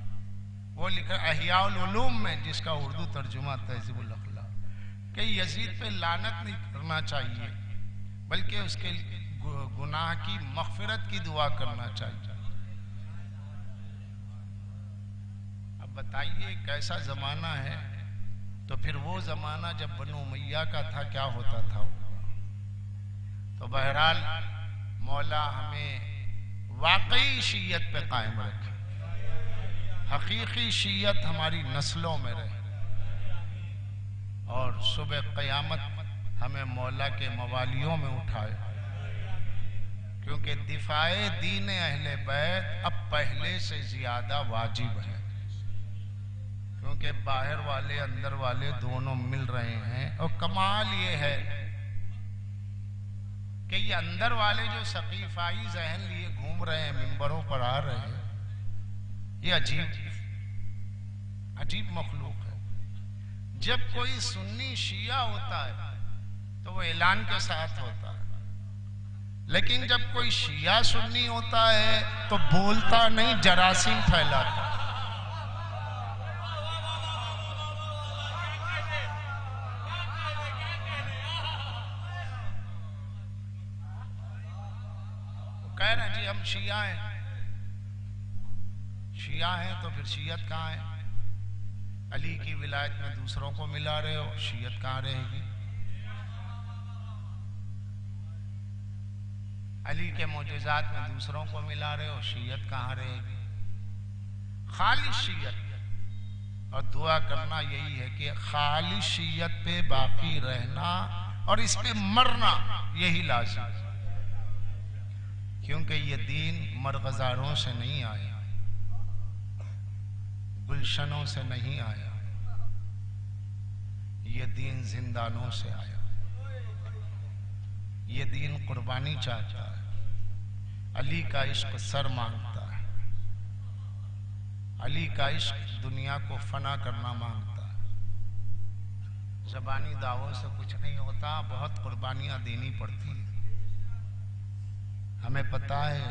وہ لکھ رہے احیاء العلوم میں، جس کا اردو ترجمہ تہذیب الاخلاق، کہ یزید پہ لعنت نہیں کرنا چاہیے بلکہ اس کے گناہ کی مغفرت کی دعا کرنا چاہیے۔ اب بتائیے کیسا زمانہ ہے، تو پھر وہ زمانہ جب بنو امیہ کا تھا کیا ہوتا تھا۔ تو بہرحال مولا ہمیں واقعی شیعت پہ قائم رکھے، حقیقی شیعت ہماری نسلوں میں رہے، اور صبح قیامت ہمیں مولا کے موالیوں میں اٹھائے، کیونکہ دفاع دین اہل بیت اب پہلے سے زیادہ واجب ہے، کیونکہ باہر والے اندر والے دونوں مل رہے ہیں، اور کمال یہ ہے کہ یہ اندر والے جو ثقیفائی ذہن لیے گھوم رہے ہیں، منبروں پر آ رہے ہیں، یہ عجیب مخلوق ہے۔ جب کوئی سنی شیعہ ہوتا ہے تو وہ اعلان کے ساتھ ہوتا ہے، لیکن جب کوئی شیعہ سنی ہوتا ہے تو بولتا نہیں، جراثیم پھیلاتا۔ کہہ رہے ہیں جی ہم شیعہ ہیں، شیعہ ہیں تو پھر شیعت کہاں ہے؟ علی کی ولایت میں دوسروں کو ملا رہے ہو، شیعت کہاں رہے گی؟ علی کے معجزات میں دوسروں کو ملا رہے ہو، شیعت کہاں رہے گی؟ خالص شیعت، اور دعا کرنا یہی ہے کہ خالص شیعت پہ باقی رہنا اور اس پہ مرنا، یہی لازم، کیونکہ یہ دین مرغزاروں سے نہیں آیا، گلشنوں سے نہیں آیا، یہ دین زندانوں سے آیا، یہ دین قربانی چاہتا ہے، علی کا عشق سر مانگتا ہے، علی کا عشق دنیا کو فنا کرنا مانگتا ہے۔ زبانی دعووں سے کچھ نہیں ہوتا، بہت قربانیاں دینی پڑتی ہیں۔ ہمیں پتہ ہے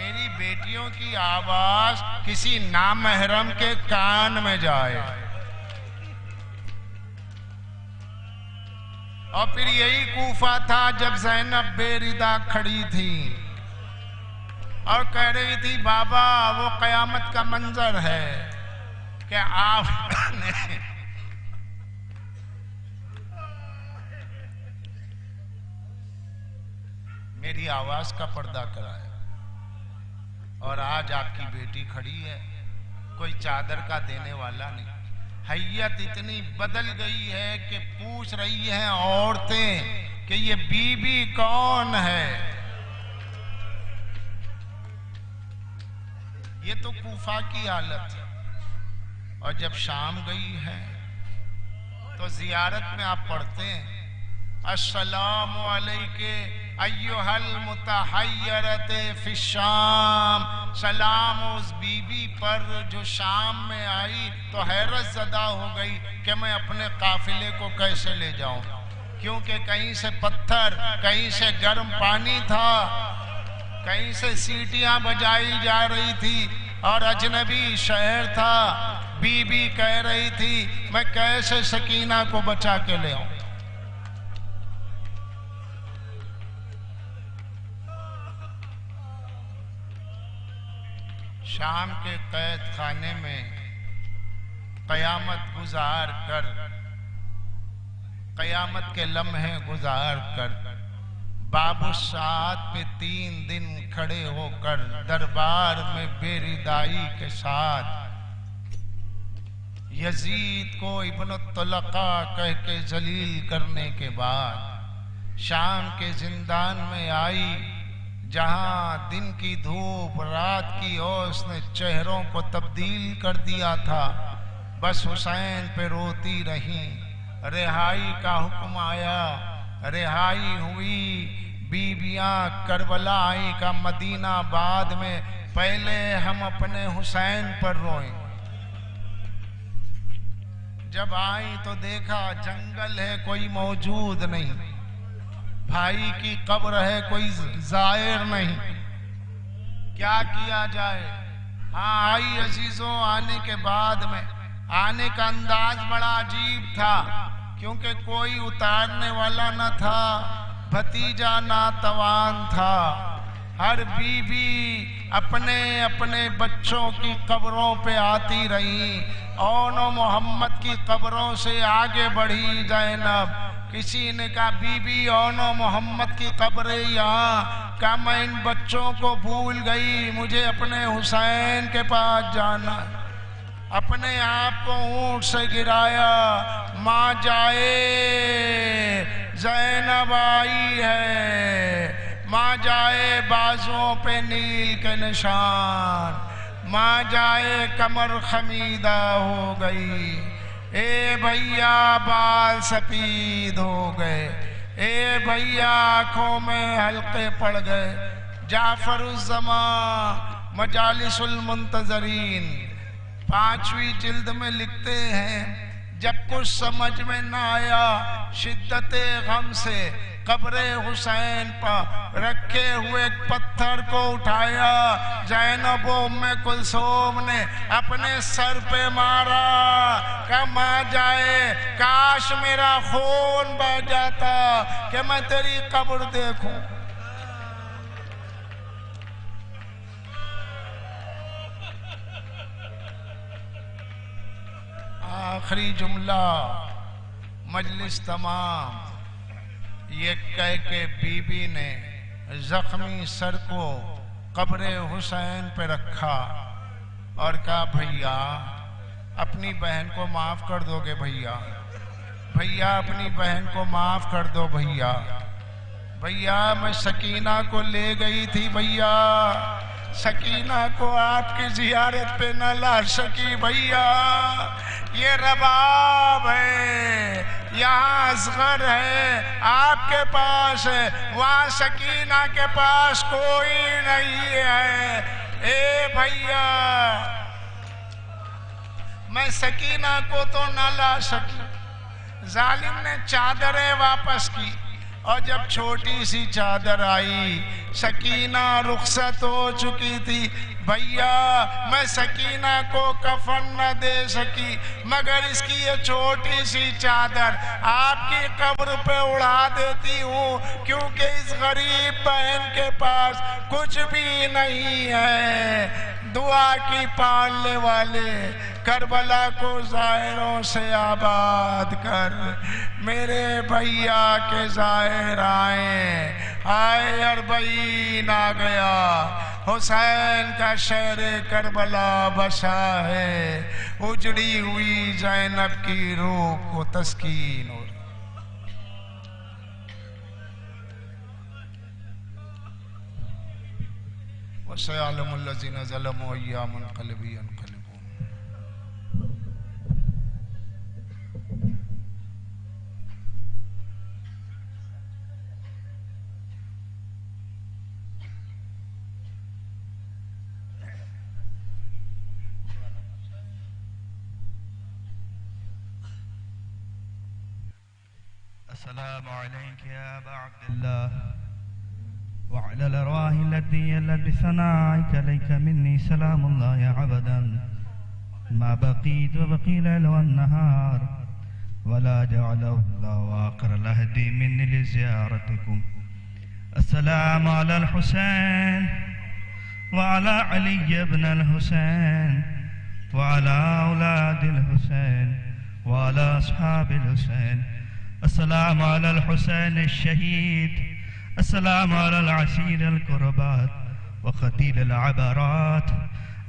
میری بیٹیوں کی آواز کسی نامحرم کے کان میں جائے. اور پھر یہی کوفہ تھا جب زینب بے ردا کھڑی تھی اور کہہ رہی تھی بابا وہ قیامت کا منظر ہے کہ آپ نے میری آواز کا پردہ کرایا. اور آج آپ کی بیٹی کھڑی ہے, کوئی چادر کا دینے والا نہیں. حیت اتنی بدل گئی ہے کہ پوچھ رہی ہیں عورتیں کہ یہ بی بی کون ہے. یہ تو کوفہ کی حالت ہے. اور جب شام گئی ہے تو زیارت میں آپ پڑھتے ہیں السلام علیکہ ایہا المتحیرۃ فی الشام. سلام اس بی بی پر جو شام میں آئی تو حیرت زدہ ہو گئی کہ میں اپنے قافلے کو کیسے لے جاؤں, کیونکہ کہیں سے پتھر, کہیں سے گرم پانی تھا, کہیں سے سیٹیاں بجائی جا رہی تھی اور اجنبی شہر تھا. بی بی کہہ رہی تھی میں کیسے سکینہ کو بچا کے لے آؤں. شام کے قید خانے میں قیامت گزار کر, قیامت کے لمحے گزار کر, باب الساعت پہ 3 دن کھڑے ہو کر دربار میں بے ردائی کے ساتھ یزید کو ابن الطلقہ کہہ کے ذلیل کرنے کے بعد شام کے زندان میں آئی, جہاں دن کی دھوپ رات کی اوس نے چہروں کو تبدیل کر دیا تھا. بس حسین پہ روتی رہیں. رہائی کا حکم آیا, رہائی ہوئی. بیبیاں کربلا آئی کا مدینہ آباد میں پہلے ہم اپنے حسین پر روئیں. جب آئی تو دیکھا جنگل ہے, کوئی موجود نہیں. بھائی کی قبر ہے, کوئی زائر نہیں. کیا کیا جائے؟ ہاں آئی عزیزوں. آنے کے بعد میں آنے کا انداز بڑا عجیب تھا, کیونکہ کوئی اتارنے والا نہ تھا, بھتیجا ناتوان تھا. ہر بی بی اپنے اپنے بچوں کی قبروں پہ آتی رہی. اون و محمد کی قبروں سے آگے بڑھی زینب. کسی نے کہا بی بی اون و محمد کی قبریں یہاں, کہا میں ان بچوں کو بھول گئی, مجھے اپنے حسین کے پاس جانا. اپنے آپ کو اونٹ سے گرایا. ماں جائے زینب آئی ہے, ماں جائے بازوں پہ نیل کے نشان, ماں جائے کمر خمیدہ ہو گئی. اے بھیا بال سفید ہو گئے, اے بھیا آنکھوں میں حلقے پڑ گئے. جعفر الزمان مجالس المنتظرین 5ویں جلد میں لکھتے ہیں جب کچھ سمجھ میں نہ آیا شدت غم سے قبر حسین پر رکھے ہوئے ایک پتھر کو اٹھایا. زینب و ام کلثوم نے اپنے سر پہ مارا. کہ ماں جائے کاش میرا خون بہ جاتا کہ میں تیری قبر دیکھوں. آخری جملہ مجلس تمام یہ کہہ کے بی بی نے زخمی سر کو قبر حسین پہ رکھا اور کہا بھیا اپنی بہن کو معاف کر دو گے بھیا, بھیا اپنی بہن کو معاف کر دو بھیا. بھیا میں سکینہ کو لے گئی تھی بھیا, سکینہ کو آپ کی زیارت پہ نہ لا سکی بھیا. یہ رباب ہے, یہاں اصغر ہے, آپ کے پاس ہے, وہاں سکینہ کے پاس کوئی نہیں ہے. اے بھیا میں سکینہ کو تو نہ لا سکی. ظالم نے چادریں واپس کی, اور جب چھوٹی سی چادر آئی سکینہ رخصت ہو چکی تھی. بھیا میں سکینہ کو کفن نہ دے سکی مگر اس کی یہ چھوٹی سی چادر آپ کی قبر پہ اڑا دیتی ہوں کیونکہ اس غریب بہن کے پاس کچھ بھی نہیں ہے. دعا کی پالنے والے کربلا کو زائروں سے آباد کر. میرے بھیا کے زائر آئے اربعین آ گیا. حسین کا شہر کربلا بسا ہے. اجڑی ہوئی زینب کی روح کو تسکین ہو. وَسَيَعْلَمُ الَّذِينَ ظَلَمُوا أَيَّ مُنْقَلِبٍ يَنْقَلِبُونَ. السلام عليك يا أبا عبد الله وعلى الأرواح التي يلت بثنائك عليك مني سلام الله يا عبدا ما بقيت وبقي الليل والنهار ولا جعله الله آخر العهد مني لزيارتكم. السلام على الحسين وعلى علي بن الحسين وعلى أولاد الحسين وعلى أصحاب الحسين. السلام على الحسين الشهيد. السلام على العسير الكربات وقتيل العبرات.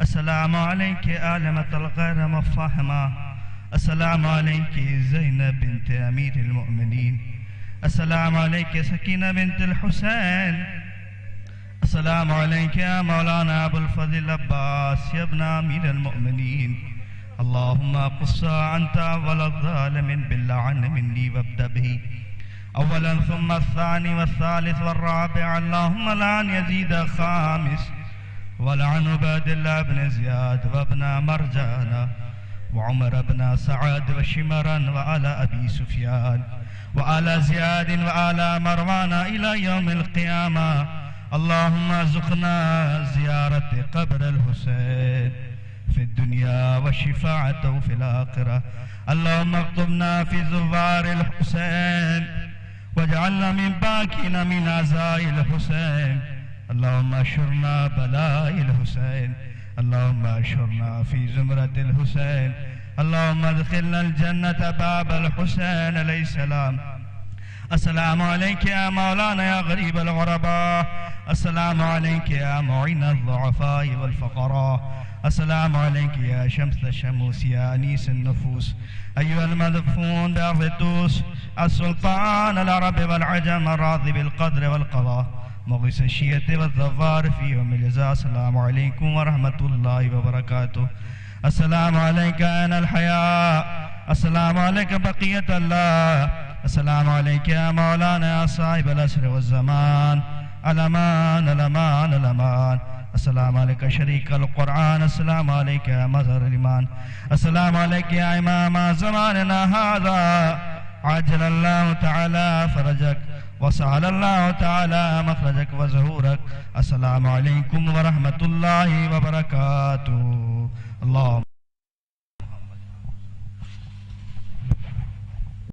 السلام عليك آلمة الغير مفهمة. السلام عليك زينب بنت أمير المؤمنين. السلام عليك سكينة بنت الحسين. السلام عليك يا مولانا أبو الفضل العباس يا ابن أمير المؤمنين. اللهم قص أنت أول الظالم باللعن مني وابدأ به أولا ثم الثاني والثالث والرابع. اللهم لعن يزيد خامس ولعن عباد الله بن زياد وابن مرجان وعمر بن سعد وشمرا وآل أبي سفيان وآل زياد وآل مروان إلى يوم القيامة. اللهم ارزقنا زيارة قبر الحسين في الدنيا وشفاعته في الآخرة. اللهم اكتبنا في زوار الحسين واجعلنا من باكين من عزاء الحسين. اللهم اشرنا بلاء الحسين. اللهم اشرنا في زمرة الحسين. اللهم ادخلنا الجنة باب الحسين عليه السلام. السلام عليك يا مولانا يا غريب الغرباء. السلام عليك يا معين الضعفاء والفقراء. السلام عليك يا شمس الشموس يا أنيس النفوس. أيها المدفون بأرض الدوس السلطان العرب والعجم الراضي بالقدر والقضاء مغيث الشيعة والظفار في يوم الجزاء. السلام عليكم ورحمة الله وبركاته. السلام عليك أين الحياء. السلام عليك بقية الله. السلام عليك يا مولانا يا صاحب الأسر والزمان. الأمان الأمان الأمان. السلام عليك شريك القرآن. السلام عليك يا مظهر الإيمان. السلام عليك يا إمام زماننا هذا عجل الله تعالى فرجك وسهل الله تعالى مخرجك وظهورك. السلام عليكم ورحمة الله وبركاته. اللهم